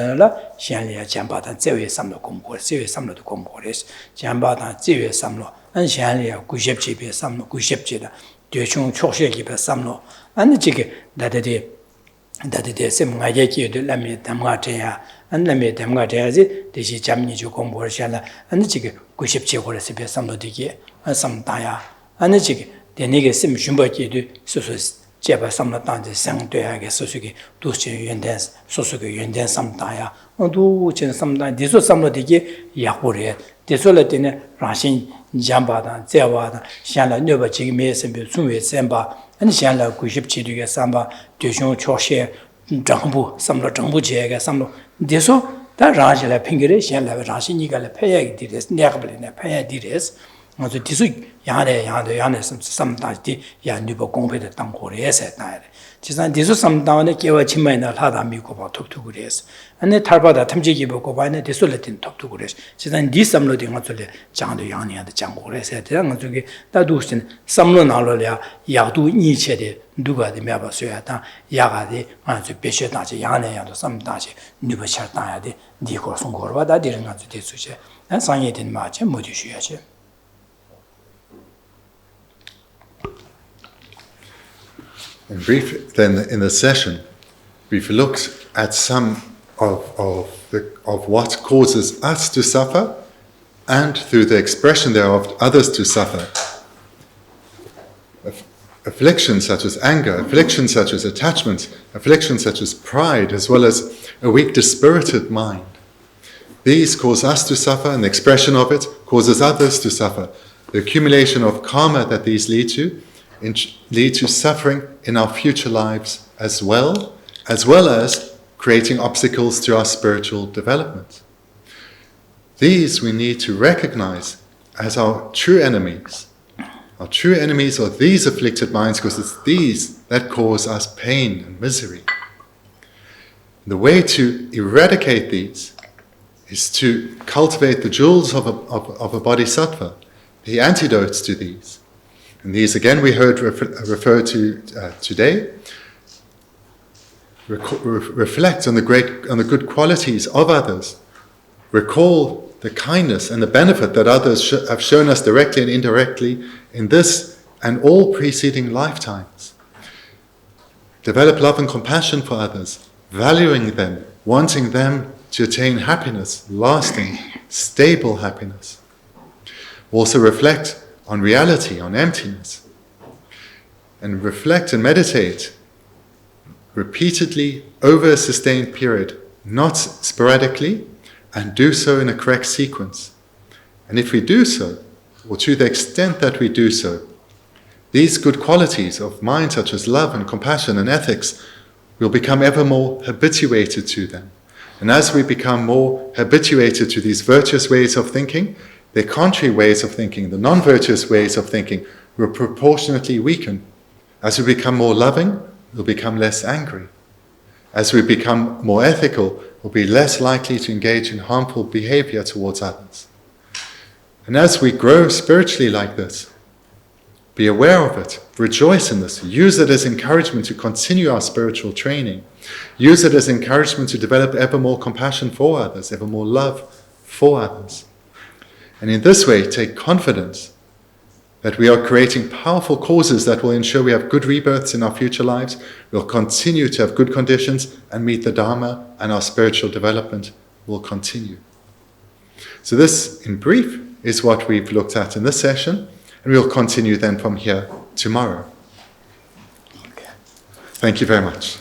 A: Shanlia, Jambata, Zewi Samlo Combo, Zewi Samlo to Comboris, Jambata, Zewi Samlo, and Shanlia, Gushepchi, Samlo, Gushepchida, Duchung Chosheki, Samlo, and the chicken that the same Ayaki, the Lami Damgatea, and Lami Damgatea, the Jamni Combo Shala, and the chicken Gushepchi or Recipe Samlo Digi, and some Taya, and the chicken, the nigger Sim Shumbaki, so. Jeba Samla Dante sang Doyage Sosuki, Duchi Yundens, Sosuki Yunden Samdaya, or do Chen Samdan, Diso Samla Digi, Yahore, Desolatine, Rashin, Jambada, Zewada, Shanla Nova Jigme Sembu, Sumi Semba, and Shanla Guship Chiduga Samba, Dushon Choshe, Jambu, Samla Jambu Jega, Samlo, Deso, that Rajala Pingere, Shanla Rashinigal Paya did this, Nerblin, Paya did this. Also Disu Yane sometimes the Yanuba compared to Tankores at night. Chisan Disu some down the Kiwa Chimena Lada Mikoba top to Gures, and the Tarbada Tamji Bokobana, the Solatin top to Gures. Chisan this some loading onto the Jan Yani and the Jangores at Yangazuki, Dadustin, Samlon Alolia, Yadu Niche, Duga the Maba Suata, Yagadi, and the Bishop Nazi Yane and some Daji, Nubachataya, the Dikosungorva, that didn't answer this, and Sanyet in March and Modishu.
B: In brief, then, in the session, we've looked at some of what causes us to suffer, and through the expression thereof, others to suffer. Afflictions such as anger, afflictions such as attachment, afflictions such as pride, as well as a weak, dispirited mind. These cause us to suffer, and the expression of it causes others to suffer. The accumulation of karma that these lead to suffering in our future lives as well as creating obstacles to our spiritual development. These we need to recognize as our true enemies. Our true enemies are these afflicted minds, because it's these that cause us pain and misery. The way to eradicate these is to cultivate the jewels of a bodhisattva, the antidotes to these. And these, again, we heard referred to today. Reflect on the good qualities of others. Recall the kindness and the benefit that others have shown us directly and indirectly in this and all preceding lifetimes. Develop love and compassion for others, valuing them, wanting them to attain happiness, lasting, stable happiness. Also reflect on reality, on emptiness, and reflect and meditate repeatedly over a sustained period, not sporadically, and do so in a correct sequence. And if we do so, or to the extent that we do so, these good qualities of mind, such as love and compassion and ethics, will become ever more habituated to them. And as we become more habituated to these virtuous ways of thinking, the contrary ways of thinking, the non-virtuous ways of thinking, will proportionately weaken. As we become more loving, we'll become less angry. As we become more ethical, we'll be less likely to engage in harmful behavior towards others. And as we grow spiritually like this, be aware of it, rejoice in this, use it as encouragement to continue our spiritual training, use it as encouragement to develop ever more compassion for others, ever more love for others. And in this way, take confidence that we are creating powerful causes that will ensure we have good rebirths in our future lives, we'll continue to have good conditions and meet the Dharma, and our spiritual development will continue. So this, in brief, is what we've looked at in this session, and we'll continue then from here tomorrow.
A: Okay.
B: Thank you very much.